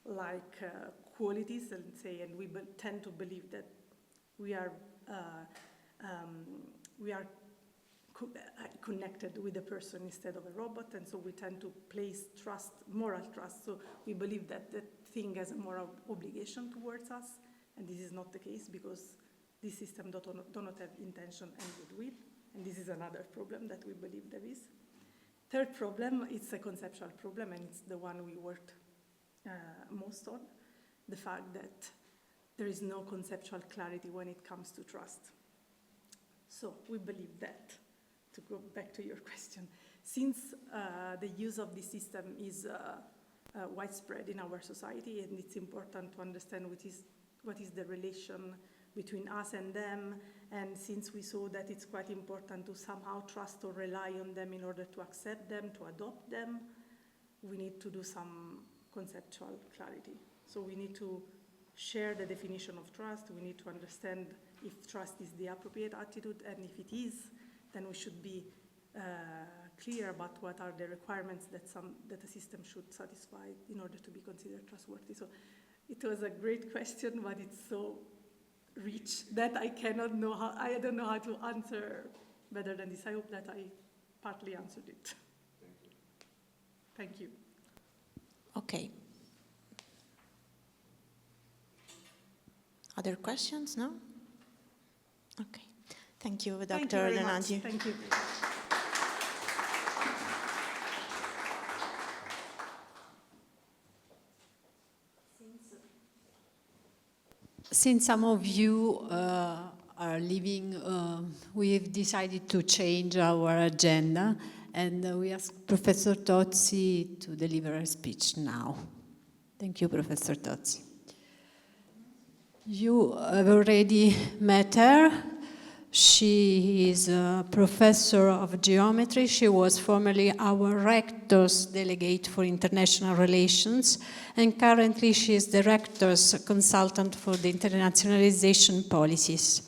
like qualities, and we tend to believe that we are connected with a person instead of a robot, and so we tend to place trust, moral trust. So we believe that the thing has a moral obligation towards us, and this is not the case because this system do not have intention and goodwill, and this is another problem that we believe there is. Third problem, it's a conceptual problem, and it's the one we worked most on, the fact that there is no conceptual clarity when it comes to trust. So we believe that, to go back to your question, since the use of this system is widespread in our society, and it's important to understand what is the relation between us and them, and since we saw that it's quite important to somehow trust or rely on them in order to accept them, to adopt them, we need to do some conceptual clarity. So we need to share the definition of trust. We need to understand if trust is the appropriate attitude, and if it is, then we should be clear about what are the requirements that a system should satisfy in order to be considered trustworthy. So it was a great question, but it's so rich that I don't know how to answer better than this. I hope that I partly answered it. Thank you. Thank you. Okay. Other questions? No? Okay. Thank you, Dr. Thank you very much. Donati. Thank you. Since some of you are leaving, we've decided to change our agenda, and we ask Professor Tozzi to deliver a speech now. Thank you, Professor Tozzi. You have already met her. She is a professor of geometry. She was formerly our rector's delegate for international relations, and currently she is the rector's consultant for the internationalization policies.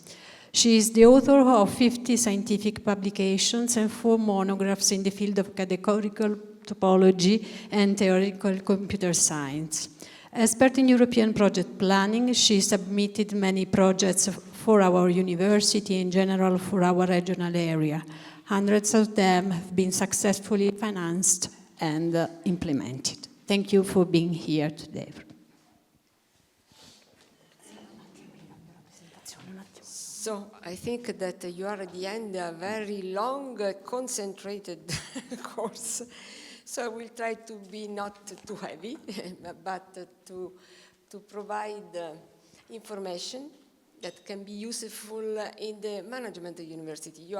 She is the author of 50 scientific publications and 4 monographs in the field of categorical topology and theoretical computer science. Expert in European project planning, she submitted many projects for our university, in general for our regional area. Hundreds of them have been successfully financed and implemented. Thank you for being here today. So I think that you are at the end a very long, concentrated course. So I will try to be not too heavy, but to provide information that can be useful in the management of university.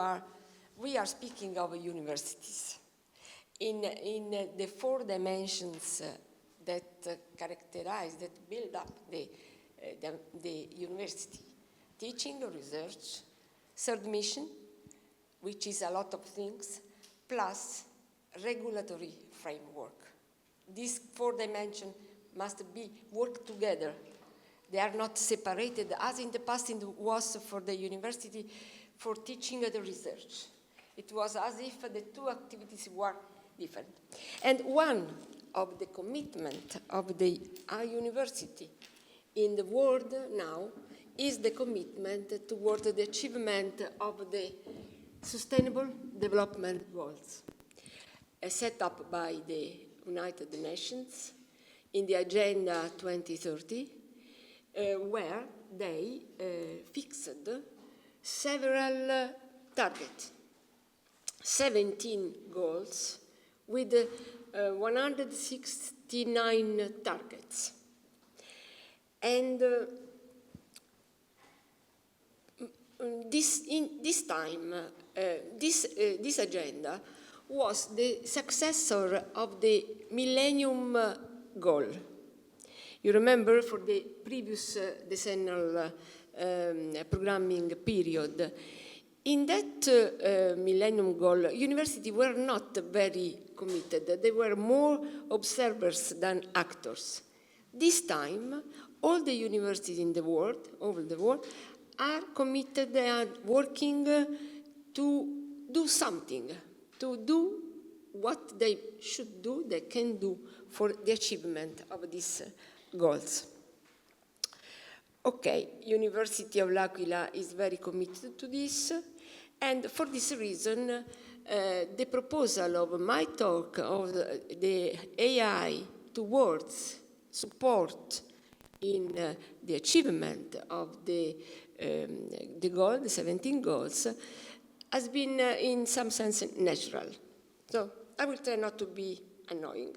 We are speaking of universities. In the 4 dimensions that characterize, that build up the university: teaching, research, third mission, which is a lot of things, plus regulatory framework. These 4 dimensions must be work together. They are not separated, as in the past it was for the university for teaching and research. It was as if the 2 activities were different. And one of the commitment of the university in the world now is the commitment toward the achievement of the Sustainable Development Goals, set up by the United Nations in the Agenda 2030, where they fixed several targets, 17 goals with 169 targets. And this agenda was the successor of the Millennium Goal. You remember, for the previous decennial programming period, in that Millennium Goal, universities were not very committed. They were more observers than actors. This time, all the universities in the world, over the world, are committed and working to do something, to do what they should do, they can do for the achievement of these goals. Okay, University of l'Aquila is very committed to this, and for this reason, the proposal of my talk of the AI towards support in the achievement of the goal, the 17 goals, has been in some sense natural. So I will try not to be annoying.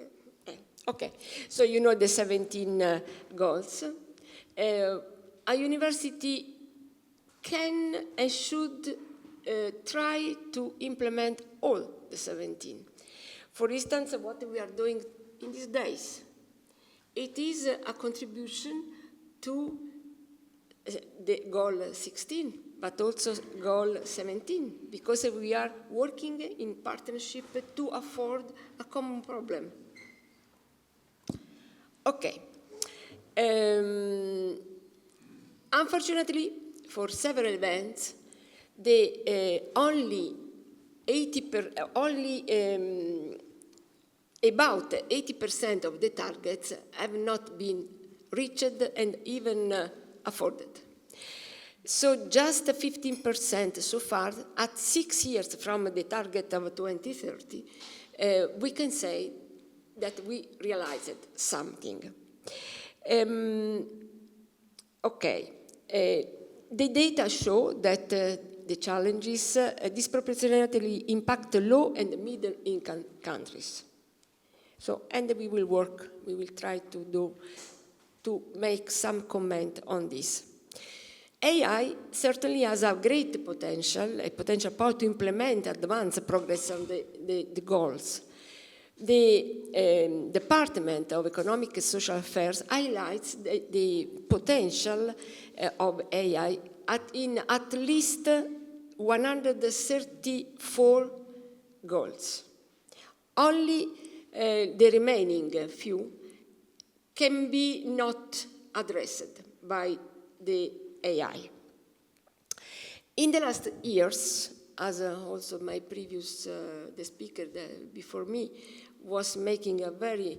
Okay, so you know the 17 goals. A university can and should try to implement all the 17. For instance, what we are doing in these days, it is a contribution to the goal 16, but also goal 17, because we are working in partnership to afford a common problem. Okay. Unfortunately, for several events, about 80% of the targets have not been reached and even afforded. So just 15% so far, at 6 years from the target of 2030, we can say that we realized something. Okay, the data show that the challenges disproportionately impact low and middle-income countries. So, and we will try to make some comment on this. AI certainly has a great potential, a potential power to implement advanced progress on the goals. The Department of Economic and Social Affairs highlights the potential of AI in at least 134 goals. Only the remaining few can be not addressed by the AI. In the last years, as also my previous, the speaker before me was making a very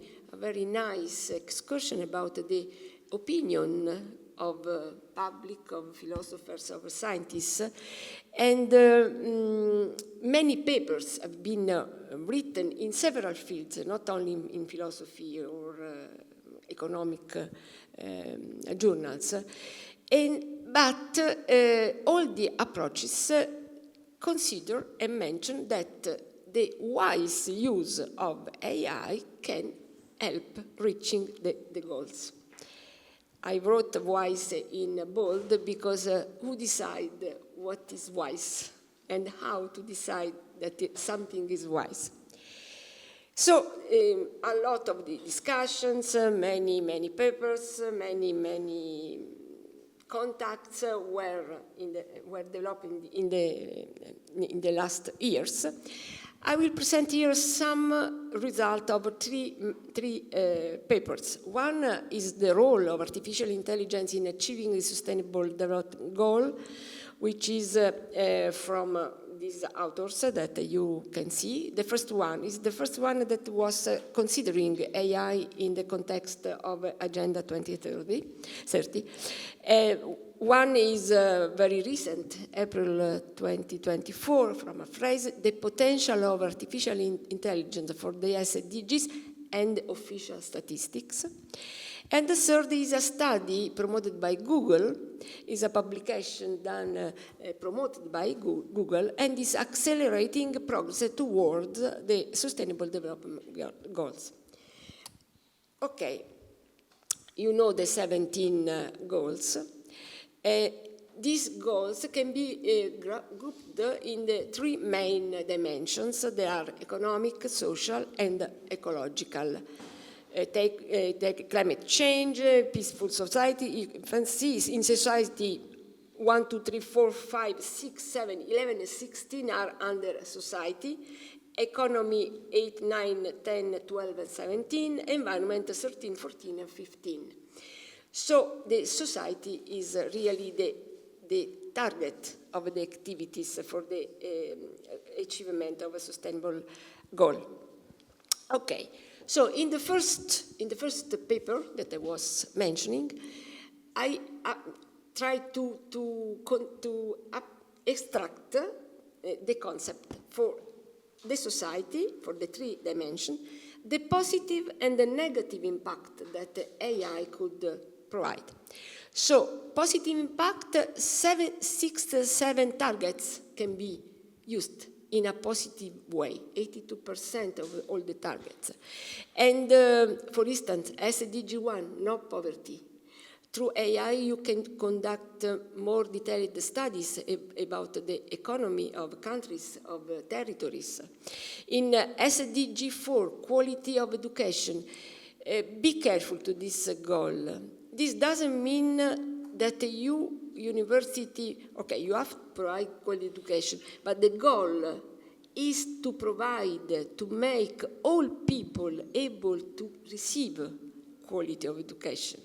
nice excursion about the opinion of public, of philosophers, of scientists, and many papers have been written in several fields, not only in philosophy or economic journals, but all the approaches consider and mention that the wise use of AI can help reaching the goals. I wrote wise in bold because who decides what is wise and how to decide that something is wise? So a lot of the discussions, many papers, many contacts were developed in the last years. I will present here some result of three papers. One is the role of artificial intelligence in achieving the sustainable development goal, which is from these authors that you can see. The first one is the first one that was considering AI in the context of Agenda 2030. One is very recent, April 2024, from a phrase, the potential of artificial intelligence for the SDGs and official statistics. And the third is a study promoted by Google, is a publication done, promoted by Google, and is accelerating progress towards the Sustainable Development Goals. Okay, you know the 17 goals. These goals can be grouped in the three main dimensions. They are economic, social, and ecological. Take climate change, peaceful society. You can see in society 1, 2, 3, 4, 5, 6, 7, 11, and 16 are under society. Economy 8, 9, 10, 12, and 17. Environment 13, 14, and 15. So the society is really the target of the activities for the achievement of a sustainable goal. Okay, so in the first paper that I was mentioning, I tried to extract the concept for the society, for the three dimensions, the positive and the negative impact that AI could provide. So, positive impact, 7 targets can be used in a positive way, 82% of all the targets. And for instance, SDG 1, no poverty. Through AI, you can conduct more detailed studies about the economy of countries, of territories. In SDG 4, quality of education, be careful to this goal. This doesn't mean that university, okay, you have to provide quality education, but the goal is to provide, to make all people able to receive quality of education.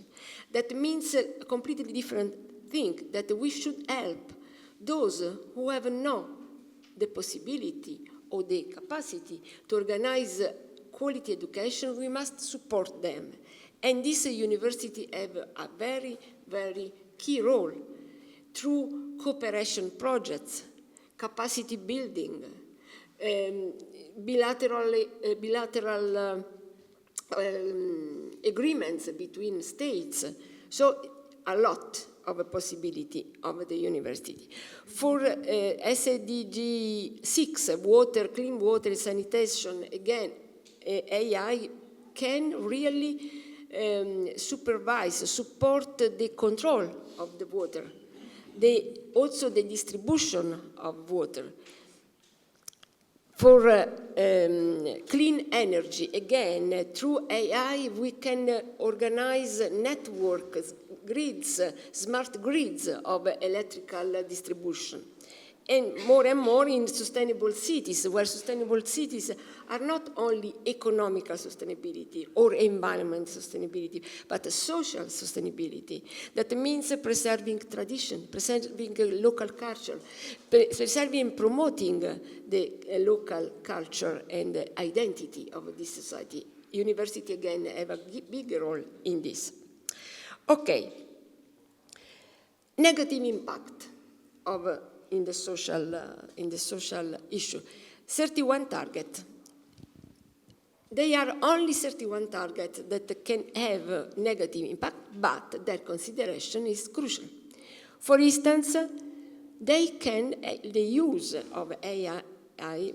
That means a completely different thing, that we should help those who have not the possibility or the capacity to organize quality education. We must support them. And this university have a very, very key role through cooperation projects, capacity building, bilateral agreements between states. So a lot of a possibility of the university. For SDG 6, water, clean water, sanitation, again, AI can really supervise, support the control of the water, also the distribution of water. For clean energy, again, through AI, we can organize networks, grids, smart grids of electrical distribution. And more in sustainable cities, where sustainable cities are not only economical sustainability or environment sustainability, but social sustainability. That means preserving tradition, preserving local culture, preserving and promoting the local culture and identity of this society. University, again, have a big role in this. Okay. Negative impact of in the social issue. 31 targets. They are only 31 targets that can have negative impact, but their consideration is crucial. For instance, the use of AI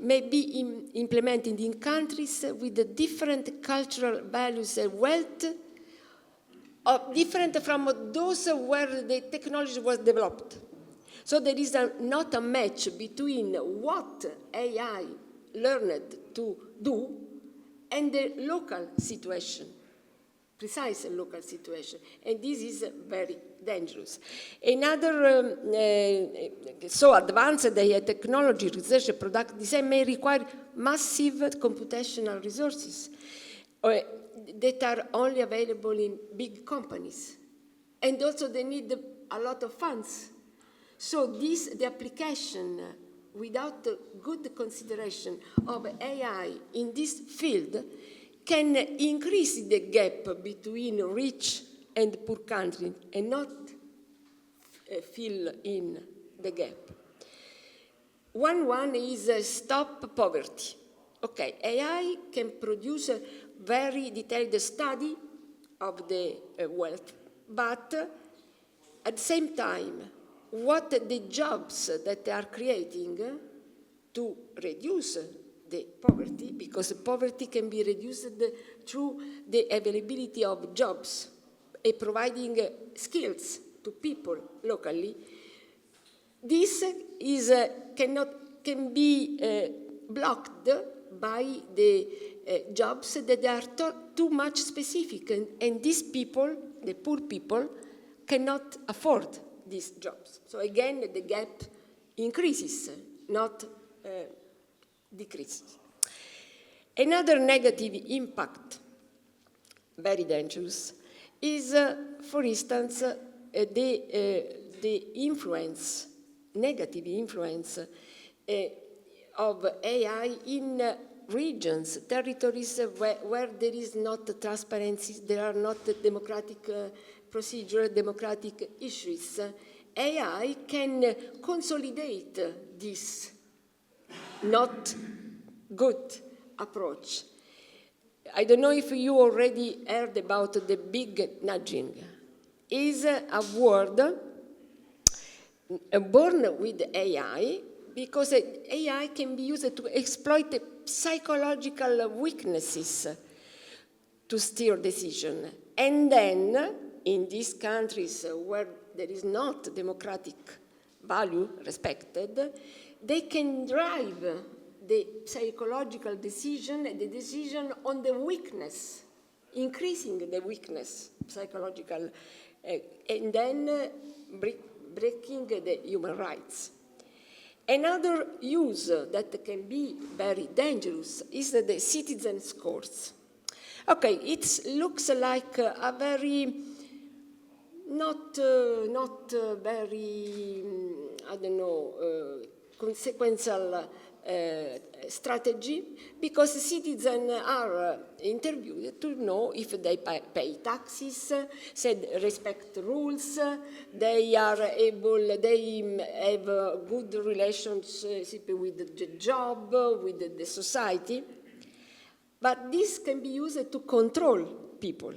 may be implemented in countries with different cultural values and wealth, different from those where the technology was developed. So there is not a match between what AI learned to do and the local situation, precise local situation. And this is very dangerous. Another, so advanced AI technology, research, and product design may require massive computational resources that are only available in big companies. And also they need a lot of funds. So the application without good consideration of AI in this field can increase the gap between rich and poor countries and not fill in the gap. One is stop poverty. Okay, AI can produce a very detailed study of the wealth, but at the same time, what the jobs that they are creating to reduce the poverty, because poverty can be reduced through the availability of jobs and providing skills to people locally. This can be blocked by the jobs that are too much specific, and these people, the poor people, cannot afford these jobs. So again, the gap increases, not decreases. Another negative impact, very dangerous, is, for instance, the influence, negative influence of AI in regions, territories where there is not transparency, there are not democratic procedure, democratic issues. AI can consolidate this not good approach. I don't know if you already heard about the big nudging. It's a word born with AI, because AI can be used to exploit psychological weaknesses to steer decision. And then, in these countries where there is not democratic value respected, they can drive the psychological decision and the decision on the weakness, increasing the weakness, psychological, and then breaking the human rights. Another use that can be very dangerous is the citizen scores. Okay, it looks like a very not very, I don't know, consequential strategy, because citizens are interviewed to know if they pay taxes, respect rules, they are able, they have a good relationship with the job, with the society. But this can be used to control people.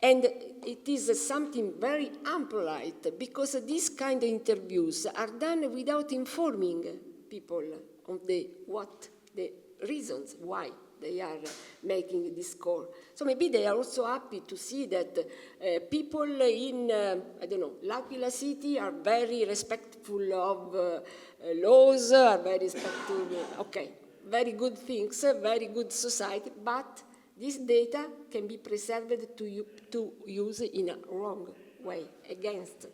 And it is something very impolite because these kind of interviews are done without informing people on the reasons why they are making this score. So maybe they are also happy to see that people in, I don't know, l'Aquila city are very respectful of laws, are very respectful, okay, very good things, very good society, but this data can be preserved to use in a wrong way against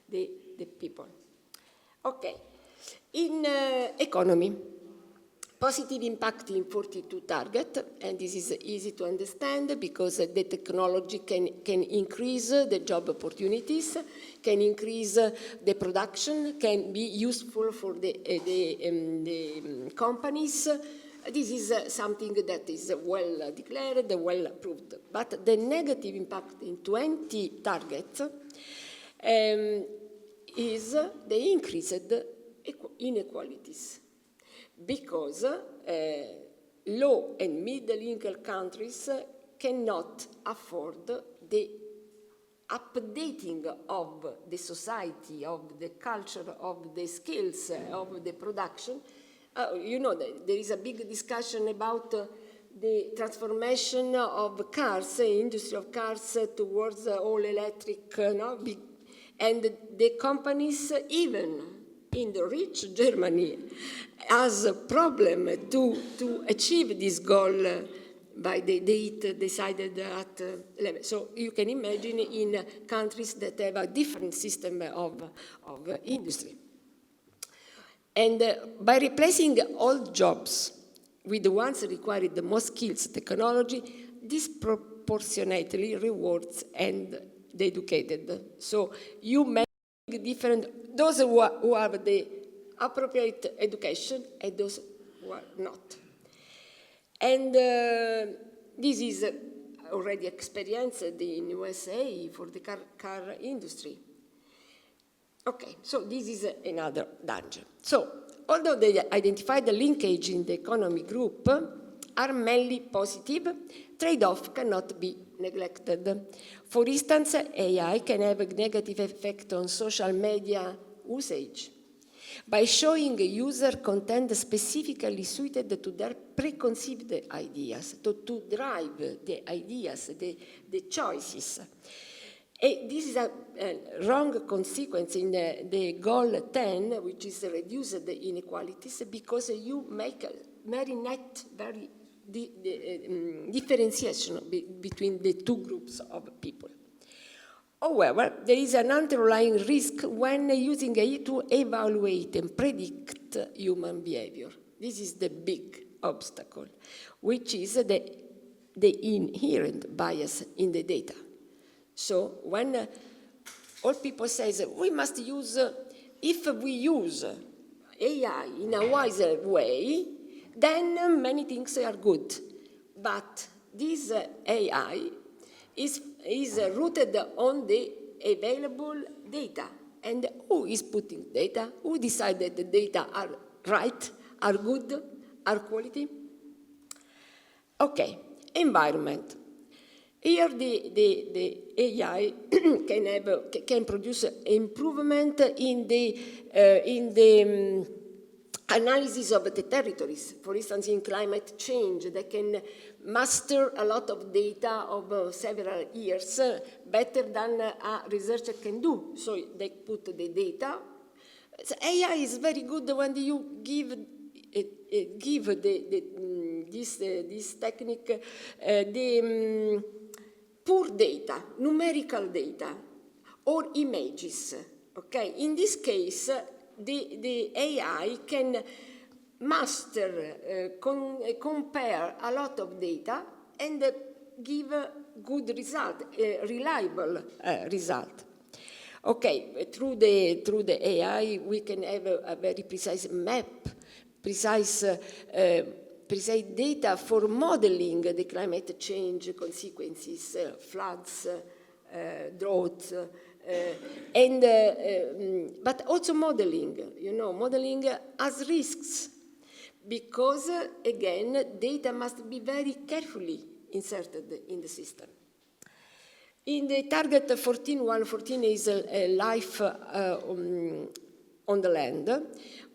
the people. Okay, in economy, positive impact in 42 targets, and this is easy to understand because the technology can increase the job opportunities, can increase the production, can be useful for the companies. This is something that is well declared, well approved. But the negative impact in 20 targets is the increased inequalities, because low and middle-income countries cannot afford the updating of the society, of the culture, of the skills, of the production. You know, there is a big discussion about the transformation of cars, industry of cars towards all electric, and the companies, even in the rich Germany, has a problem to achieve this goal by the date decided at 11. So you can imagine in countries that have a different system of industry. And by replacing old jobs with the ones requiring the most skills, technology, disproportionately rewards and the educated. So you make different, those who have the appropriate education and those who are not. And this is already experienced in USA for the car industry. Okay, so this is another danger. So, although they identify the linkage in the economy group are mainly positive, trade-off cannot be neglected. For instance, AI can have a negative effect on social media usage by showing user content specifically suited to their preconceived ideas, to drive the ideas, the choices. This is a wrong consequence in the goal 10, which is reduce the inequalities, because you make a very net, very differentiation between the two groups of people. However, there is an underlying risk when using AI to evaluate and predict human behavior. This is the big obstacle, which is the inherent bias in the data. So when all people say we must use, if we use AI in a wiser way, then many things are good. But this AI is rooted on the available data. And who is putting data? Who decided the data are right, are good, are quality? Okay, environment. Here the AI can produce improvement in the analysis of the territories. For instance, in climate change, they can master a lot of data of several years better than a researcher can do. So they put the data. So AI is very good when you give this technique the poor data, numerical data, or images. Okay, in this case, the AI can master, compare a lot of data and give a good result, a reliable result. Okay, through the AI, we can have a very precise map, precise data for modeling the climate change consequences, floods, droughts, but also modeling. You know, modeling has risks because, again, data must be very carefully inserted in the system. In the target 14.1.14 is life on the land.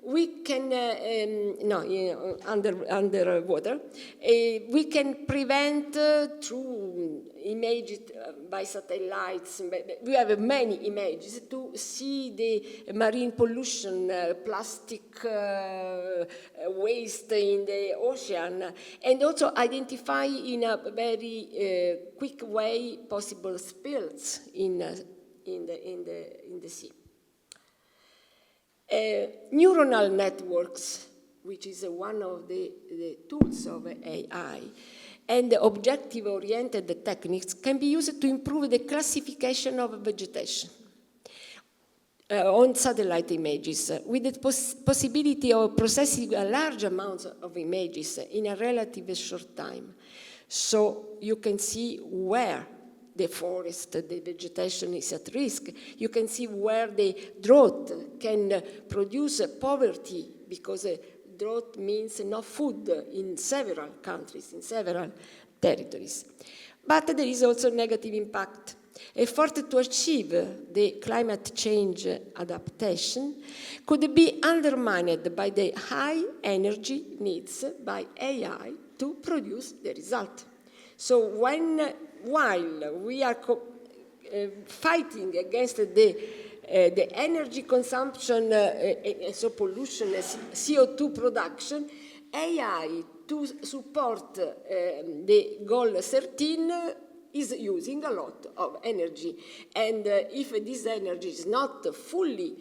We can, underwater, we can prevent through images by satellites. We have many images to see the marine pollution, plastic waste in the ocean, and also identify in a very quick way possible spills in the sea. Neuronal networks, which is one of the tools of AI, and objective-oriented techniques can be used to improve the classification of vegetation on satellite images, with the possibility of processing a large amount of images in a relatively short time. So you can see where the forest, the vegetation is at risk. You can see where the drought can produce poverty, because drought means no food in several countries, in several territories. But there is also negative impact. Effort to achieve the climate change adaptation could be undermined by the high energy needs by AI to produce the result. So while we are fighting against the energy consumption, so pollution, CO2 production, AI to support the goal 13 is using a lot of energy. And if this energy is not fully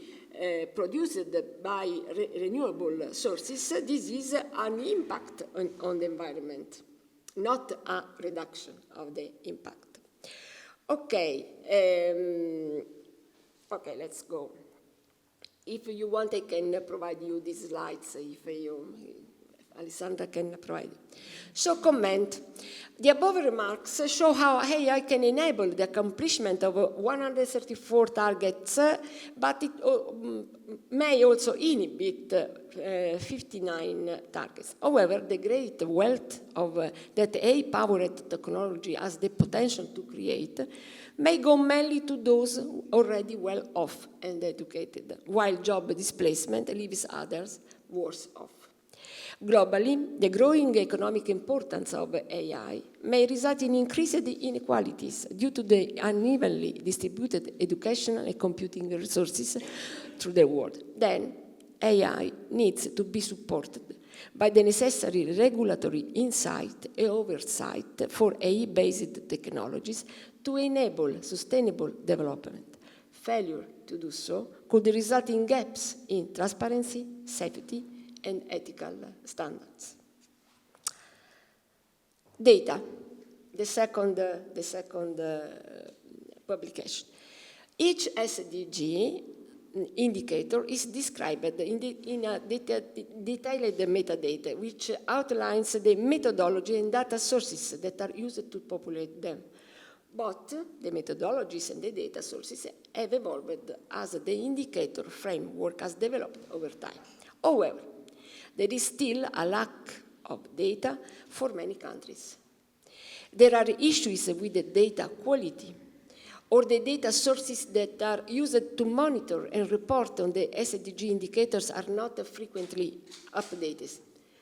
produced by renewable sources, this is an impact on the environment, not a reduction of the impact. Okay, okay, let's go. If you want, I can provide you these slides, if Alessandra can provide it. So comment. The above remarks show how AI can enable the accomplishment of 134 targets, but it may also inhibit 59 targets. However, the great wealth of that AI-powered technology has the potential to create may go mainly to those already well off and educated, while job displacement leaves others worse off. Globally, the growing economic importance of AI may result in increased inequalities due to the unevenly distributed educational and computing resources through the world. Then, AI needs to be supported by the necessary regulatory insight and oversight for AI-based technologies to enable sustainable development. Failure to do so could result in gaps in transparency, safety, and ethical standards. Data, the second publication. Each SDG indicator is described in a detailed metadata, which outlines the methodology and data sources that are used to populate them. But the methodologies and the data sources have evolved as the indicator framework has developed over time. However, there is still a lack of data for many countries. There are issues with the data quality, or the data sources that are used to monitor and report on the SDG indicators are not frequently updated.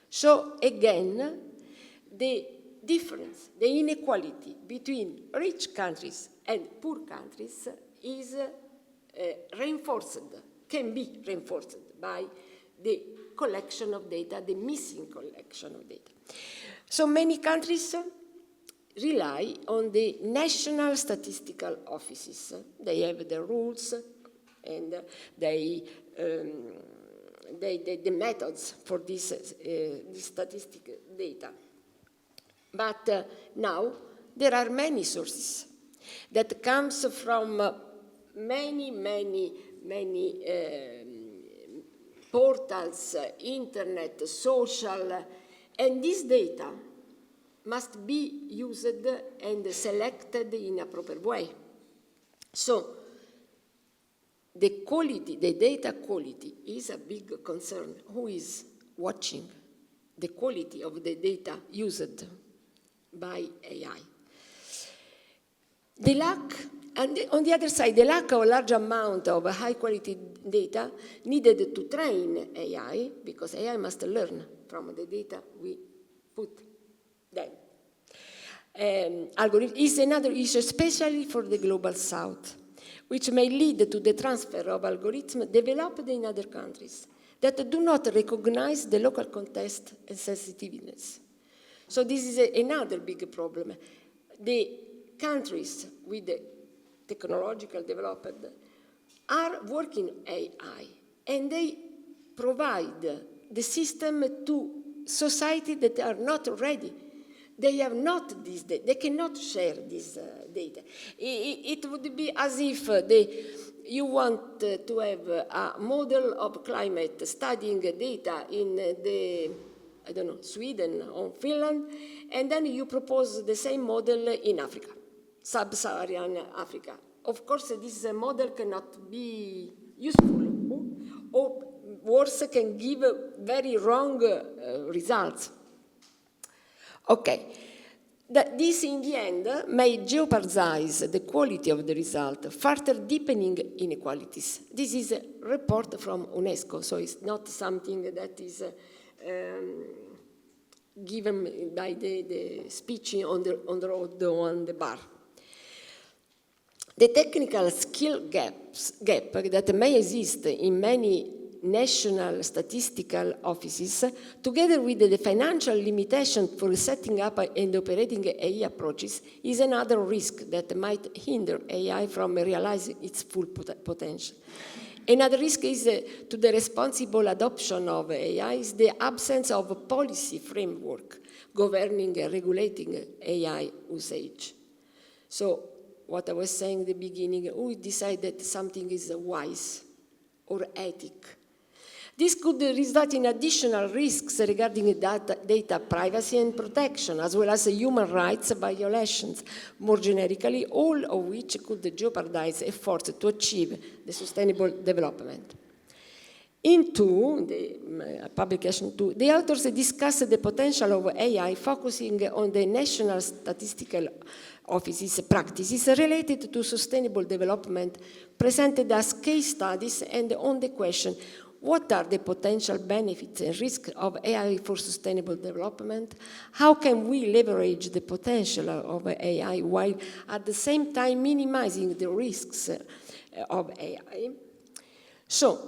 So again, the difference, the inequality between rich countries and poor countries is reinforced, can be reinforced by the collection of data, the missing collection of data. So many countries rely on the national statistical offices. They have their rules and the methods for this statistical data. But now there are many sources that comes from many portals, internet, social, and this data must be used and selected in a proper way. So the quality, the data quality is a big concern. Who is watching the quality of the data used by AI? The lack, and on the other side, the lack of a large amount of high-quality data needed to train AI, because AI must learn from the data we put them. Algorithm is another issue, especially for the global south, which may lead to the transfer of algorithms developed in other countries that do not recognize the local context and sensitiveness. So this is another big problem. The countries with the technological development are working AI, and they provide the system to society that are not ready. They have not this data. They cannot share this data. It would be as if you want to have a model of climate studying data in I don't know, Sweden or Finland, and then you propose the same model in Africa, sub-Saharan Africa. Of course, this model cannot be useful, or worse, can give very wrong results. Okay, this in the end may jeopardize the quality of the result, further deepening inequalities. This is a report from UNESCO, so it's not something that is given by the speech on the road or on the bar. The technical skill gap that may exist in many national statistical offices, together with the financial limitation for setting up and operating AI approaches, is another risk that might hinder AI from realizing its full potential. Another risk is to the responsible adoption of AI is the absence of a policy framework governing and regulating AI usage. So, what I was saying at the beginning, who decide that something is wise or ethic? This could result in additional risks regarding data privacy and protection, as well as human rights violations, more generically, all of which could jeopardize efforts to achieve the sustainable development. In the publication 2, the authors discuss the potential of AI focusing on the national statistical offices practices related to sustainable development presented as case studies and on the question, what are the potential benefits and risks of AI for sustainable development? How can we leverage the potential of AI while at the same time minimizing the risks of AI? So,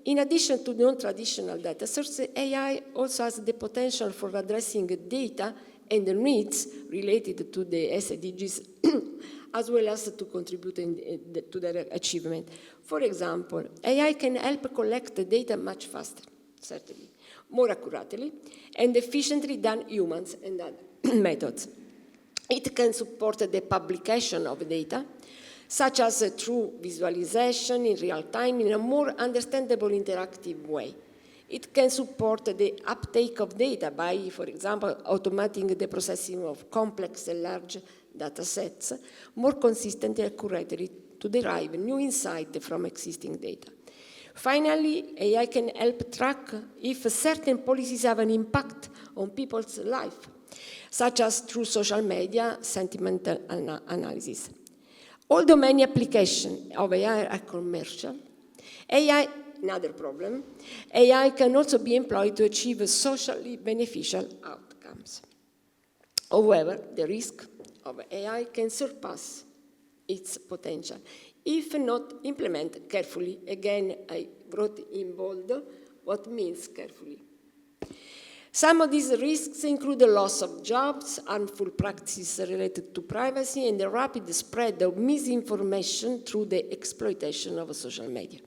in addition to non-traditional data sources, AI also has the potential for addressing data and the needs related to the SDGs, as well as to contribute to their achievement. For example, AI can help collect the data much faster, certainly, more accurately, and efficiently than humans and other methods. It can support the publication of data, such as through visualization in real time in a more understandable interactive way. It can support the uptake of data by, for example, automating the processing of complex and large data sets more consistently and accurately to derive new insight from existing data. Finally, AI can help track if certain policies have an impact on people's life, such as through social media sentiment analysis. Although many applications of AI are commercial, AI, another problem, AI can also be employed to achieve socially beneficial outcomes. However, the risk of AI can surpass its potential if not implemented carefully. Again, I wrote in bold what means carefully. Some of these risks include the loss of jobs, harmful practices related to privacy, and the rapid spread of misinformation through the exploitation of social media.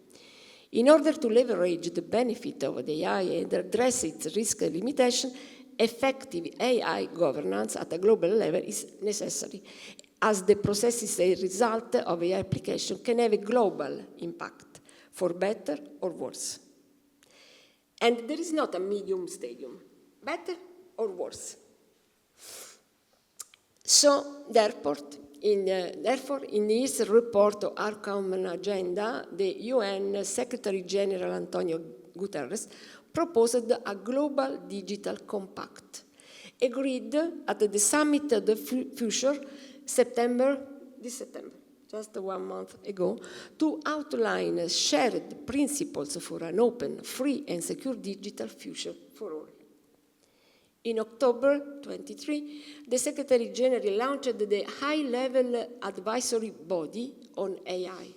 In order to leverage the benefit of the AI and address its risk limitation, effective AI governance at a global level is necessary, as the processes as a result of AI application can have a global impact, for better or worse. And there is not a medium stadium, better or worse. So, therefore, in his report of our common agenda, the UN Secretary General Antonio Guterres proposed a global digital compact, agreed at the Summit of the Future, September this September, just 1 month ago, to outline shared principles for an open, free, and secure digital future for all. In October 23, the Secretary General launched the high-level advisory body on AI,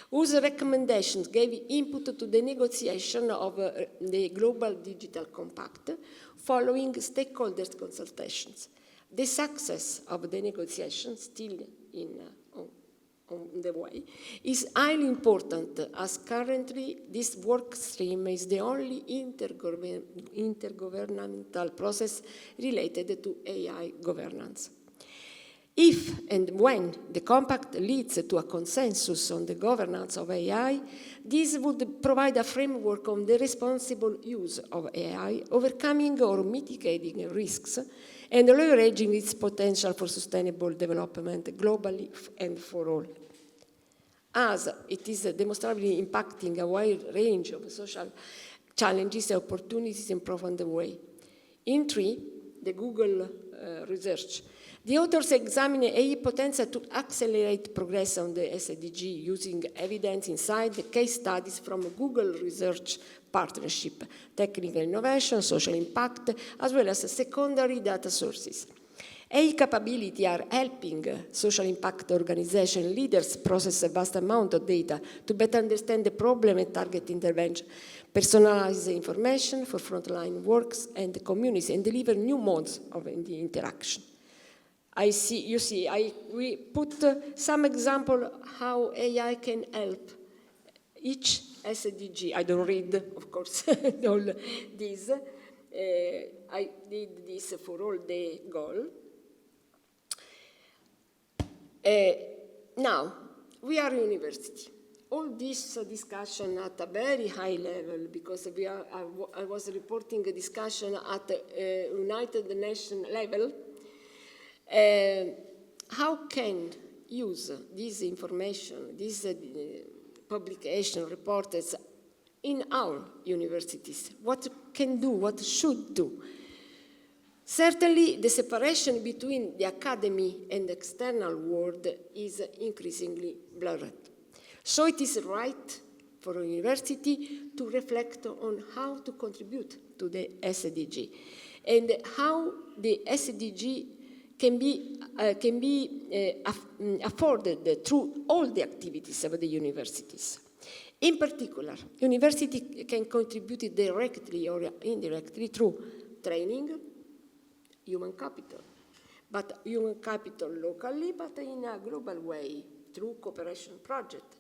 whose recommendations gave input to the negotiation of the Global Digital Compact following stakeholders' consultations. The success of the negotiations, still on the way, is highly important, as currently this work stream is the only intergovernmental process related to AI governance. If and when the compact leads to a consensus on the governance of AI, this would provide a framework on the responsible use of AI, overcoming or mitigating risks, and leveraging its potential for sustainable development globally and for all. As it is demonstrably impacting a wide range of social challenges and opportunities in profound way. In 3, the Google research, the authors examine AI potential to accelerate progress on the SDG using evidence inside the case studies from Google Research Partnership, technical innovation, social impact, as well as secondary data sources. AI capability are helping social impact organization leaders process a vast amount of data to better understand the problem and target intervention, personalize information for frontline works and the communities, and deliver new modes of the interaction. We put some example how AI can help each SDG. I don't read, of course, all these. I did this for all the goal. Now, we are a university. All this discussion at a very high level, because I was reporting a discussion at the United Nations level. How can use this information, this publication, reports in our universities? What can do, what should do? Certainly, the separation between the academy and the external world is increasingly blurred. So it is right for a university to reflect on how to contribute to the SDG and how the SDG can be afforded through all the activities of the universities. In particular, university can contribute directly or indirectly through training, human capital, but human capital locally, but in a global way, through cooperation project.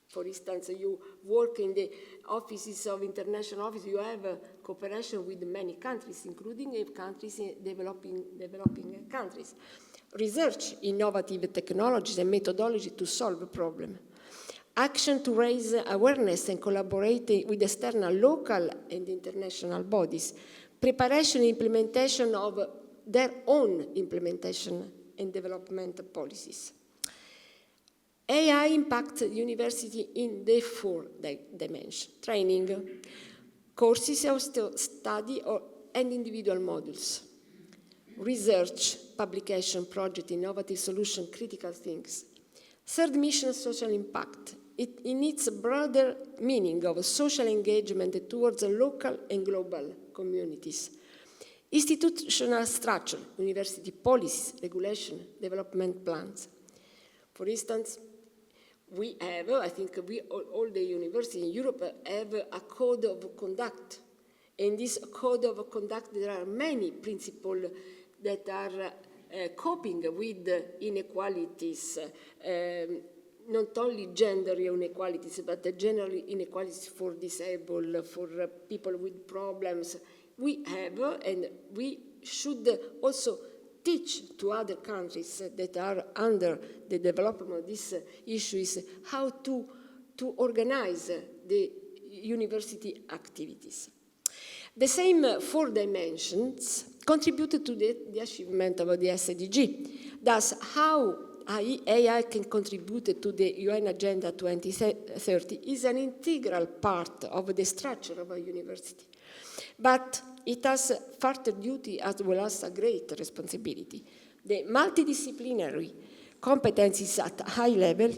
For instance, you work in the offices of international office, you have cooperation with many countries, including countries in developing countries. Research innovative technologies and methodology to solve a problem. Action to raise awareness and collaborate with external, local, and international bodies. Preparation and implementation of their own implementation and development policies. AI impacts university in the 4 dimensions: training, courses of study, and individual modules. Research, publication, project, innovative solution, critical things. Third mission, social impact. In its broader meaning of social engagement towards local and global communities. Institutional structure, university policies, regulation, development plans. For instance, we have, I think all the universities in Europe have a code of conduct. In this code of conduct, there are many principles that are coping with inequalities, not only gender inequalities, but the general inequalities for disabled, for people with problems. We have, and we should also teach to other countries that are under the development of these issues how to organize the university activities. The same 4 dimensions contribute to the achievement of the SDG. Thus, how AI can contribute to the UN Agenda 2030 is an integral part of the structure of a university. But it has further duty as well as a great responsibility. The multidisciplinary competencies at high level,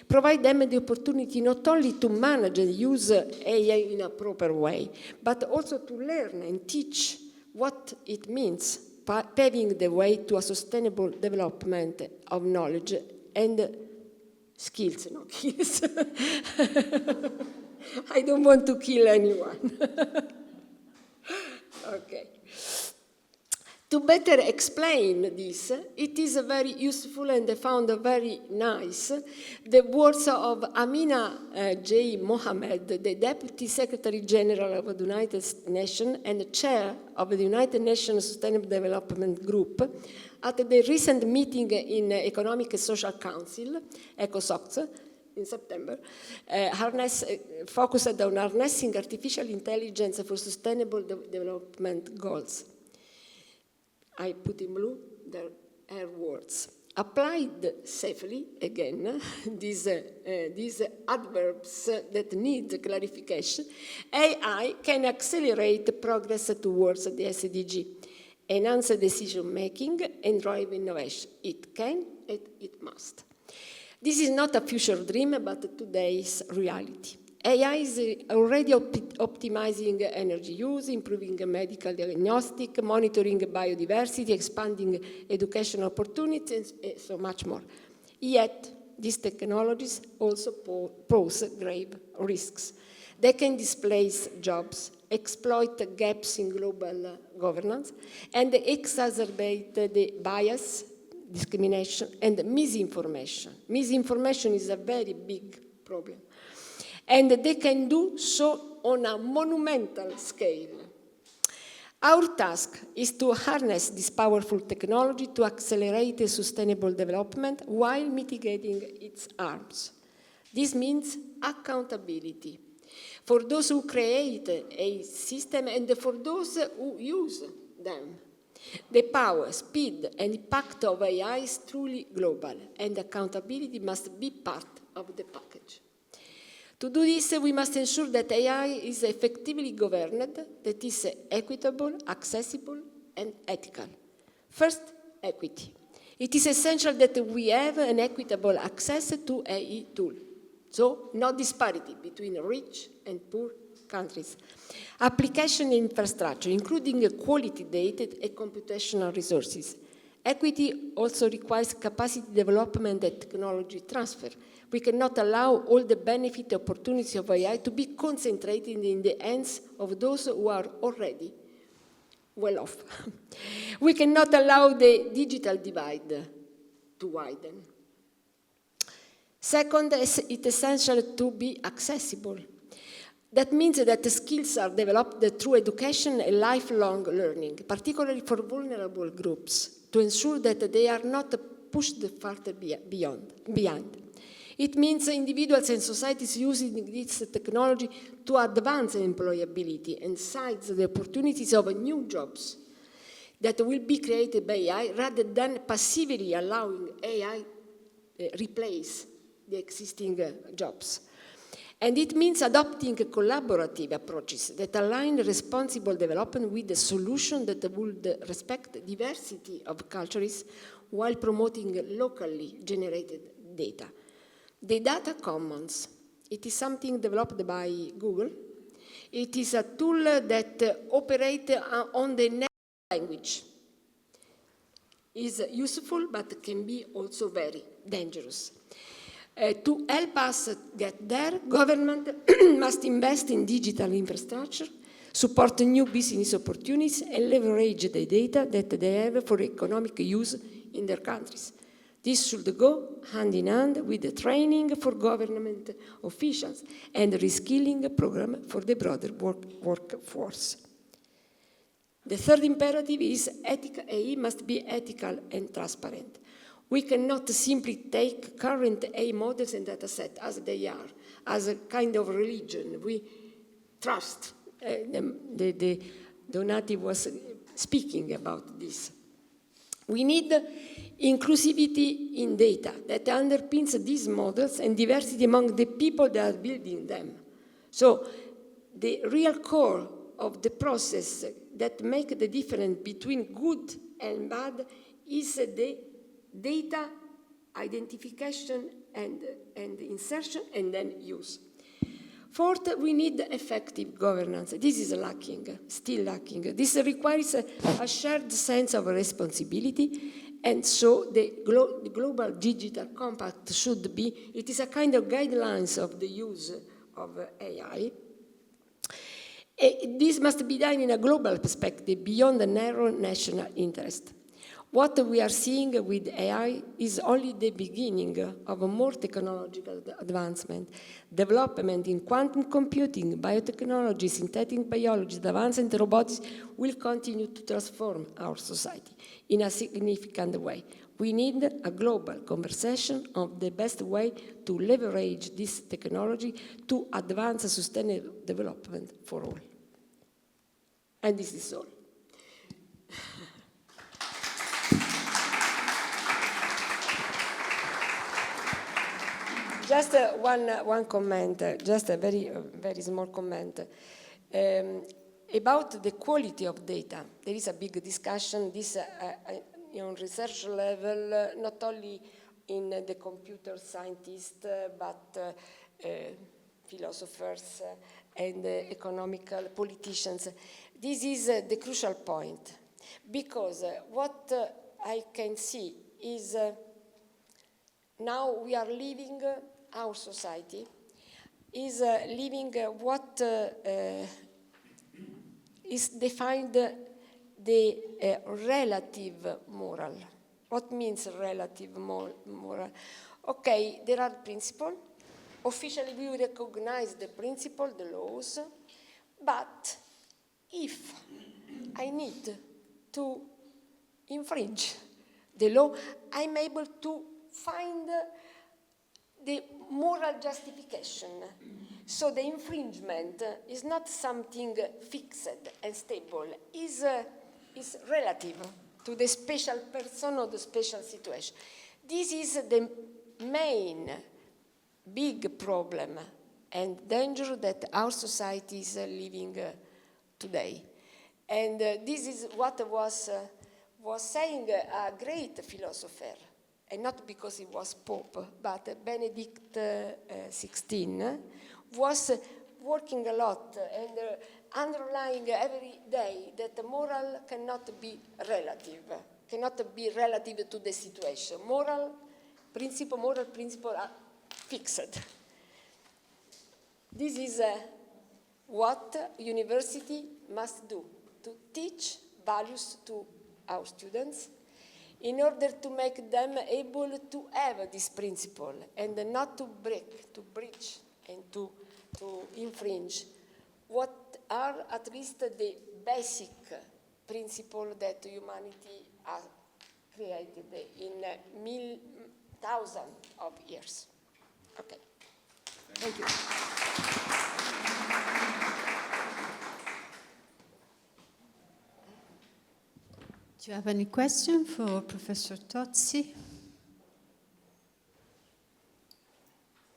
provide them the opportunity not only to manage and use AI in a proper way, but also to learn and teach what it means, paving the way to a sustainable development of knowledge and skills, not kills. I don't want to kill anyone. Okay. To better explain this, it is very useful and I found very nice the words of Amina J. Mohammed, the Deputy Secretary General of the United Nations and Chair of the United Nations Sustainable Development Group, at the recent meeting in Economic and Social Council, ECOSOC, in September, focused on harnessing artificial intelligence for sustainable development goals. I put in blue her words. Applied safely, again, these adverbs that need clarification, AI can accelerate progress towards the SDG, enhance decision-making, and drive innovation. It can and it must. This is not a future dream, but today's reality. AI is already optimizing energy use, improving medical diagnostic, monitoring biodiversity, expanding educational opportunities, and so much more. Yet, these technologies also pose grave risks. They can displace jobs, exploit gaps in global governance, and exacerbate the bias, discrimination, and misinformation. Misinformation is a very big problem. And they can do so on a monumental scale. Our task is to harness this powerful technology to accelerate sustainable development while mitigating its harms. This means accountability for those who create a system and for those who use them. The power, speed, and impact of AI is truly global, and accountability must be part of the package. To do this, we must ensure that AI is effectively governed, that is equitable, accessible, and ethical. First, equity. It is essential that we have an equitable access to AI tools, so no disparity between rich and poor countries. Application infrastructure, including quality data and computational resources. Equity also requires capacity development and technology transfer. We cannot allow all the benefit opportunities of AI to be concentrated in the hands of those who are already well off. We cannot allow the digital divide to widen. Second, it's essential to be accessible. That means that the skills are developed through education and lifelong learning, particularly for vulnerable groups, to ensure that they are not pushed further behind. It means individuals and societies using this technology to advance employability and seize the opportunities of new jobs that will be created by AI rather than passively allowing AI replace the existing jobs. And it means adopting collaborative approaches that align responsible development with a solution that would respect diversity of cultures while promoting locally generated data. The data commons, it is something developed by Google. It is a tool that operates on the natural language. It is useful, but can be also very dangerous. To help us get there, government must invest in digital infrastructure, support new business opportunities, and leverage the data that they have for economic use in their countries. This should go hand in hand with the training for government officials and the reskilling program for the broader workforce. The third imperative is AI must be ethical and transparent. We cannot simply take current AI models and datasets as they are, as a kind of religion. We trust. Donati was speaking about this. We need inclusivity in data that underpins these models and diversity among the people that are building them. So the real core of the process that makes the difference between good and bad is the data identification and insertion, and then use. Fourth, we need effective governance. This is lacking, still lacking. This requires a shared sense of responsibility, and so the Global Digital Compact should be, it is a kind of guidelines of the use of AI. This must be done in a global perspective beyond the narrow national interest. What we are seeing with AI is only the beginning of a more technological advancement. Development in quantum computing, biotechnology, synthetic biology, advanced robotics will continue to transform our society in a significant way. We need a global conversation of the best way to leverage this technology to advance sustainable development for all. And this is all. Just one comment, just a very small comment. About the quality of data, there is a big discussion, this on research level, not only in the computer scientists, but philosophers and economical politicians. This is the crucial point, because what I can see is now we are living, our society is living what is defined the relative moral. What means relative moral? Okay, there are principles. Officially, we recognize the principle, the laws, but if I need to infringe the law, I'm able to find the moral justification. So the infringement is not something fixed and stable, is relative to the special person or the special situation. This is the main big problem and danger that our society is living today. And this is what was saying a great philosopher, and not because he was Pope, but Benedict XVI, was working a lot and underlying every day that the moral cannot be relative to the situation. Moral principle are fixed. This is what university must do, to teach values to our students in order to make them able to have this principle and not to breach and to infringe what are at least the basic principles that humanity has created in thousands of years. Okay. Thank you. Do you have any question for Professor Tozzi?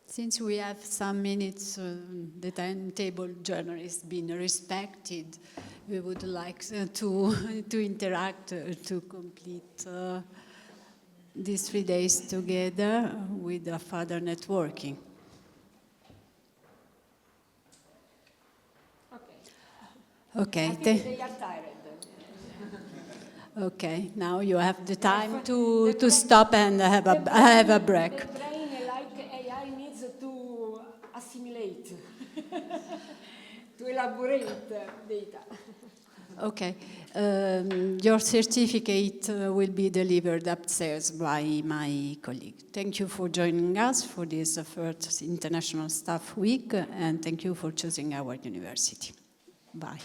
Since we have some minutes, the timetable journal is being respected, we would like to interact, to complete these 3 days together with a further networking. Okay. I think they are tired. Okay, now you have the time to stop and have a break. The brain, like AI, needs to assimilate, to elaborate data. Okay, your certificate will be delivered upstairs by my colleague. Thank you for joining us for this first International Staff Week, and thank you for choosing our university. Bye.